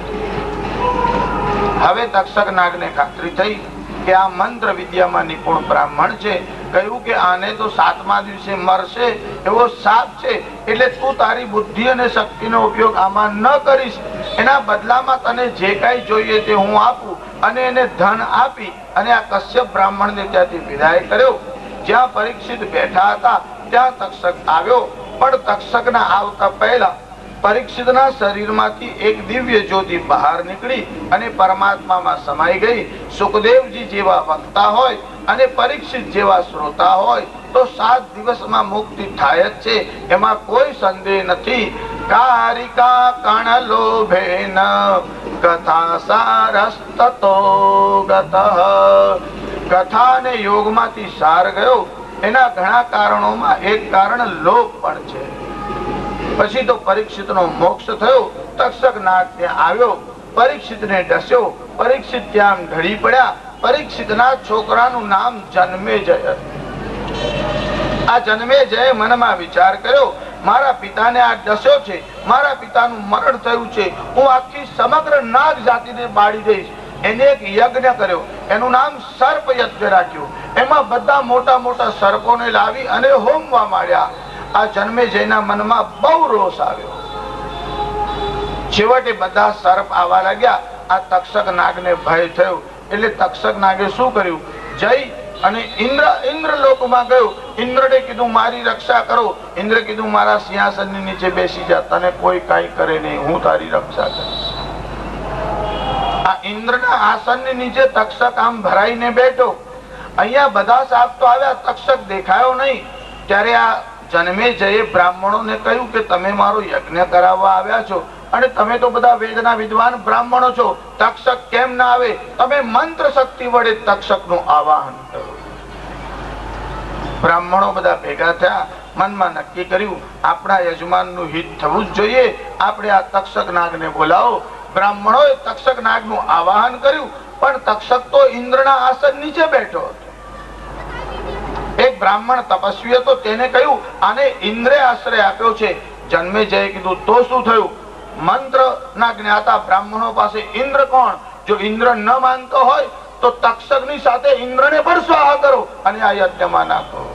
[SPEAKER 1] હવે તક્ષક નાગને ખાતરી થઈ કે આ મંત્ર વિદ્યામાં નિપુણ બ્રાહ્મણ છે. કહ્યું કે આને તો 7મા દિવસે મરશે એવો સાપ છે, એટલે તું તારી બુદ્ધિ અને શક્તિનો ઉપયોગ આમાં ન કરીશ. એના બદલામાં તને જે કઈ જોઈએ તે હું આપું. અને એને ધન આપી અને આ કશ્યપ બ્રાહ્મણને ત્યાંથી વિદાય કર્યો. જ્યાં પરીક્ષિત બેઠા હતા ત્યાં તક્ષક આવ્યો. પણ તક્ષકના આવતા પહેલા પરીક્ષિતના શરીરમાંથી એક દિવ્ય જ્યોતિ બહાર નીકળી અને પરમાત્મામાં સમાઈ ગઈ. સુખદેવજી જેવા વક્તા હોય અને પરીક્ષિત જેવા શ્રોતા હોય તો 7 દિવસમાં મુક્તિ થાય જ છે, એમાં કોઈ સંદેહ નથી. કારિકા કણ લોભેન કથા સારસ્તતો ગતઃ. કથા અને યોગમાંથી સાર ગયો. એના ઘણા કારણોમાં એક કારણ લોભ પણ છે. પછી તો પરીક્ષિતનો મોક્ષ થયો. તક્ષક નાગ ત્યાં આવ્યો, પરીક્ષિતને ડસ્યો. પરીક્ષિત ત્યાં ઢળી પડ્યા. પરીક્ષિતના છોકરાનું નામ જન્મેજય. આ જન્મેજય મનમાં વિચાર કર્યો, મારા પિતાને આ ડસ્યો છે, મારા પિતાનું મરણ થયું છે, હું આખી સમગ્ર નાગ જાતિને બાળી દઈશ. એને એક યજ્ઞ કર્યો, એનું નામ સર્પ યજ્ઞ રાખ્યું. એમાં બધા મોટા મોટા સર્પોને લાવી અને હોમવા માંડ્યા. આ જન્મેજયના મનમાં બહુ રોષ આવ્યો. છેવટે બધા સર્પ આવવા લાગ્યા. આ તક્ષક નાગને ભય થયો. એટલે તક્ષક નાગે શું કર્યું? જઈ અને ઇન્દ્ર લોકમાં ગયો. ઇન્દ્રને કીધું મારી રક્ષા કરો. ઇન્દ્ર કીધું મારા સિંહાસનની નીચે બેસી જા, તને કોઈ કાંઈ કરે નહીં, હું તારી રક્ષા કરીશ. આ ઇન્દ્રના આસનની નીચે તક્ષક આમ ભરાઈને બેઠો. અહીંયા બધા સાપ તો આવ્યા, તક્ષક દેખાયો નહીં. ત્યારે આ જન્મેજયે બ્રાહ્મણોને કહ્યું કે તમે મારો યજ્ઞ કરાવવા આવ્યા છો અને તમે તો બધા વેદના વિદ્વાન બ્રાહ્મણો છો, તક્ષક કેમ ના આવે? તમે મંત્ર શક્તિ વડે તક્ષકનું આવાહન કરો. બ્રાહ્મણો બધા ભેગા થયા, મનમાં નક્કી કર્યું આપણા યજમાનનું હિત થવું જ જોઈએ, આપણે આ તક્ષક નાગને બોલાવો. બ્રાહ્મણોએ તક્ષક નાગનું આવાહન કર્યું, પણ તક્ષક તો ઇન્દ્રના આસન નીચે બેઠો હતો. એક બ્રાહ્મણ તપસ્વી હતો, તેને કહ્યું આને ઇન્દ્રે આશ્રય આપ્યો છે. જન્મેજયે કીધું તો શું થયું? મંત્ર ના જ્ઞાતા બ્રાહ્મણો પાસે ઇન્દ્ર કોણ? જો ઇન્દ્ર ન માનતો હોય તો તક્ષકની સાથે ઇન્દ્રને પણ સ્વાહા કરો અને આ યજ્ઞમાં નાખો.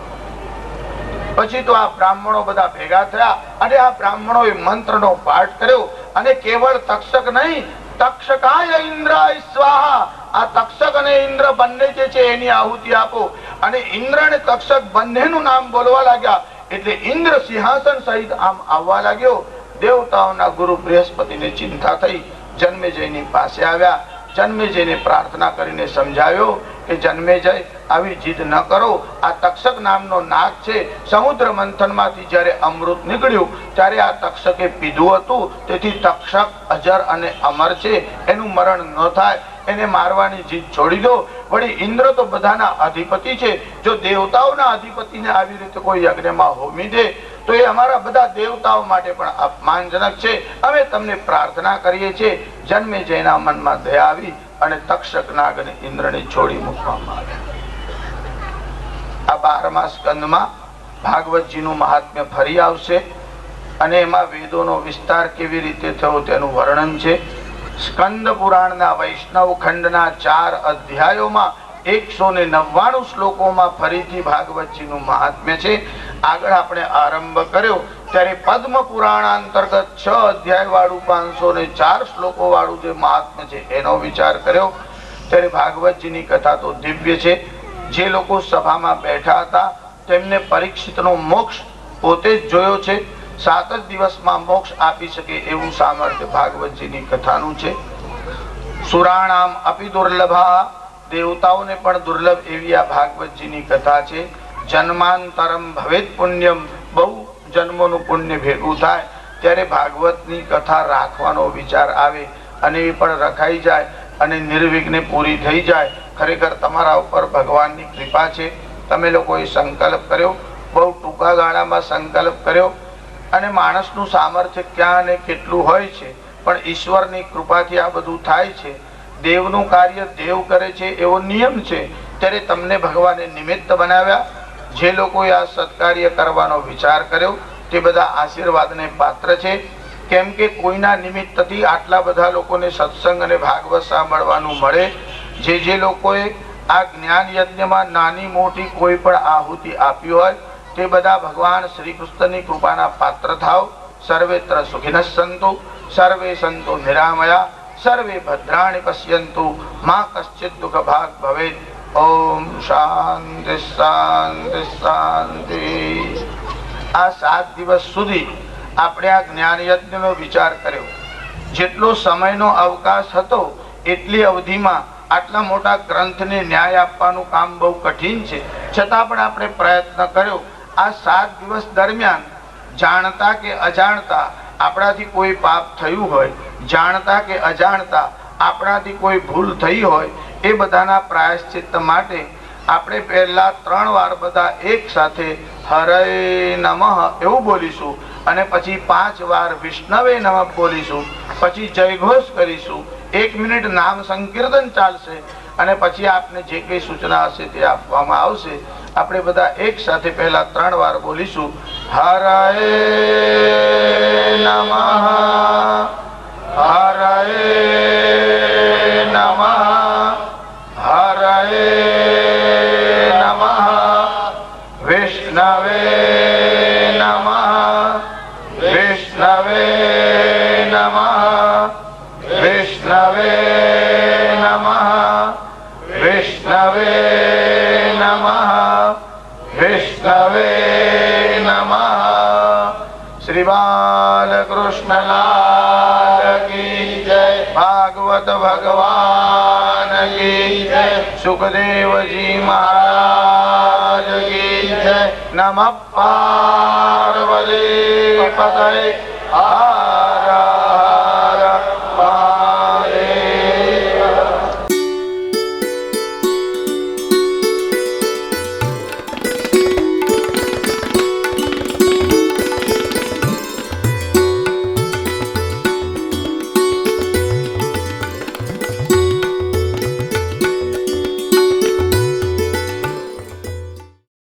[SPEAKER 1] પછી તો આ બ્રાહ્મણો બધા ભેગા થયા અને આ બ્રાહ્મણોએ મંત્રનો પાઠ કર્યો. અને કેવળ તક્ષક નહીં, તક્ષકાય ઇન્દ્રાય સ્વાહા. આ તક્ષક અને ઇન્દ્ર બંને જે છે એની આહુતિ આપો. અને ઇન્દ્ર અને તક્ષક બંનેનું નામ બોલવા લાગ્યા. એટલે ઇન્દ્ર સિંહાસન સહિત આમ આવવા લાગ્યો. દેવતાઓના ગુરુ બૃહસ્પતિને ચિંતા થઈ, જન્મેજયની પાસે આવ્યા. જન્મેજયને પ્રાર્થના કરીને સમજાવ્યો કે જન્મેજય આવી જીદ ન કરો. આ તક્ષક નામનો નાગ છે, સમુદ્ર મંથનમાંથી જ્યારે અમૃત નીકળ્યું ત્યારે આ તક્ષકે પીધું હતું, તેથી તક્ષક અજર અને અમર છે, એનું મરણ ન થાય. એને મારવાની જીદ છોડી દો. વળી ઇન્દ્ર તો બધાના અધિપતિ છે, જો દેવતાઓના અધિપતિને આવી રીતે કોઈ યજ્ઞમાં હોમી દે તો એ અમારા બધા દેવતાઓ માટે પણ અપમાનજનક છે. અમે તમને પ્રાર્થના કરીએ છીએ. જન્મેજયના મનમાં દયા આવી અને તક્ષક નાગ અને ઇન્દ્રને છોડી મૂકવામાં આવ્યા. આ 12મા સ્કંદમાં ભાગવતજીનું મહાત્મ્ય ફરી આવશે અને એમાં વેદોનો વિસ્તાર કેવી રીતે થયો તેનું વર્ણન છે. સ્કંદ પુરાણના વૈષ્ણવ ખંડના 4 અધ્યાયોમાં 199 શ્લોકોમાં ફરીથી ભાગવતજીનું મહાત્મ્ય છે. આગળ આપણે આરંભ કર્યો ત્યારે પદ્મ પુરાણ અંતર્ગત 6 અધ્યાય વાળું 504 શ્લોકો વાળું જે મહાત્મ્ય છે એનો વિચાર કર્યો. ત્યારે ભાગવતજીની કથા તો દિવ્ય છે. જે લોકો સભામાં બેઠા હતા તેમને પરીક્ષિતનો મોક્ષ પોતે જ જોયો છે. 7 જ દિવસમાં મોક્ષ આપી શકે એવું સામર્થ્ય ભાગવતજીની કથાનું છે. સુરાણામ અપી દુર્લભા, દેવતાઓને પણ દુર્લભ એવી આ ભાગવતજીની કથા છે. જન્માંતરમ ભવેત પુણ્યમ, બહુ જન્મોનું પુણ્ય ભેગું થાય ત્યારે ભાગવતની કથા રાખવાનો વિચાર આવે અને એ પણ રખાઈ જાય અને નિર્વિઘ્ને પૂરી થઈ જાય. ખરેખર તમારા ઉપર ભગવાનની કૃપા છે. તમે લોકોએ સંકલ્પ કર્યો, બહુ ટૂંકા ગાળામાં સંકલ્પ કર્યો અને માણસનું સામર્થ્ય ક્યાં અને કેટલું હોય છે, પણ ઈશ્વરની કૃપાથી આ બધું થાય છે. દેવનું કાર્ય દેવ કરે છે એવો નિયમ છે. ત્યારે તમને ભગવાને નિમિત્ત બનાવ્યા. જે લોકોએ આ સત્કાર્ય કરવાનો વિચાર કર્યો તે બધા આશીર્વાદને પાત્ર છે. કેમ કે કોઈના નિમિત્તથી આટલા બધા લોકોને સત્સંગ અને ભાગવત સાંભળવાનું મળે. જે લોકોએ આ જ્ઞાન યજ્ઞમાં નાની મોટી કોઈ પણ આહુતિ આપી હોય તે બધા ભગવાન શ્રી કૃષ્ણની કૃપાના પાત્ર થાવ. સર્વેત્ર સુખિનઃ સંતુ, સર્વે સંતો નિરામયા, સર્વે ભદ્રાણિ પશ્યન્તુ, મા કશ્ચિત દુઃખ ભાગ ભવેત. ઓમ શાંતિ શાંતિ શાંતિ. આ 7 દિવસ સુધી આપણે આ જ્ઞાન યજ્ઞનો વિચાર કર્યો. જેટલો સમયનો અવકાશ હતો એટલી અવધિમાં આટલા મોટા ગ્રંથને ન્યાય આપવાનું કામ બહુ કઠિન છે, છતાં પણ આપણે પ્રયત્ન કર્યો. આ 7 દિવસ દરમિયાન જાણતા કે અજાણતા આપણાથી કોઈ પાપ થયું હોય, જાણતા કે અજાણતા આપણાથી કોઈ ભૂલ થઈ હોય, એ બધાના પ્રાયશ્ચિત્ત માટે આપણે પહેલા 3 વાર બધા એક સાથે હરે નમઃ એવું બોલીશું અને પછી 5 વાર વિષ્ણવે નમઃ બોલીશું. પછી જયઘોષ કરીશું. 1 મિનિટ નામ સંકીર્તન ચાલશે અને પછી આપને જે કઈ સૂચના હશે તે આપવામાં આવશે. આપણે બધા એક સાથે પહેલા 3 વાર બોલીશું. હરે નમઃ, હરે નમઃ, હરે નમઃ, વિષ્ણવે નમઃ, વિષ્ણવે નમઃ, વિષ્ણવે નમઃ, વિષ્ણવે નમઃ, વિષ્ણવે નમઃ. શ્રી બાલકૃષ્ણલાલ કી જય. ભાગવત ભગવાન કી જય. સુખદેવજી મહારાજ કી જય. નમઃ પાર્વતી પતये.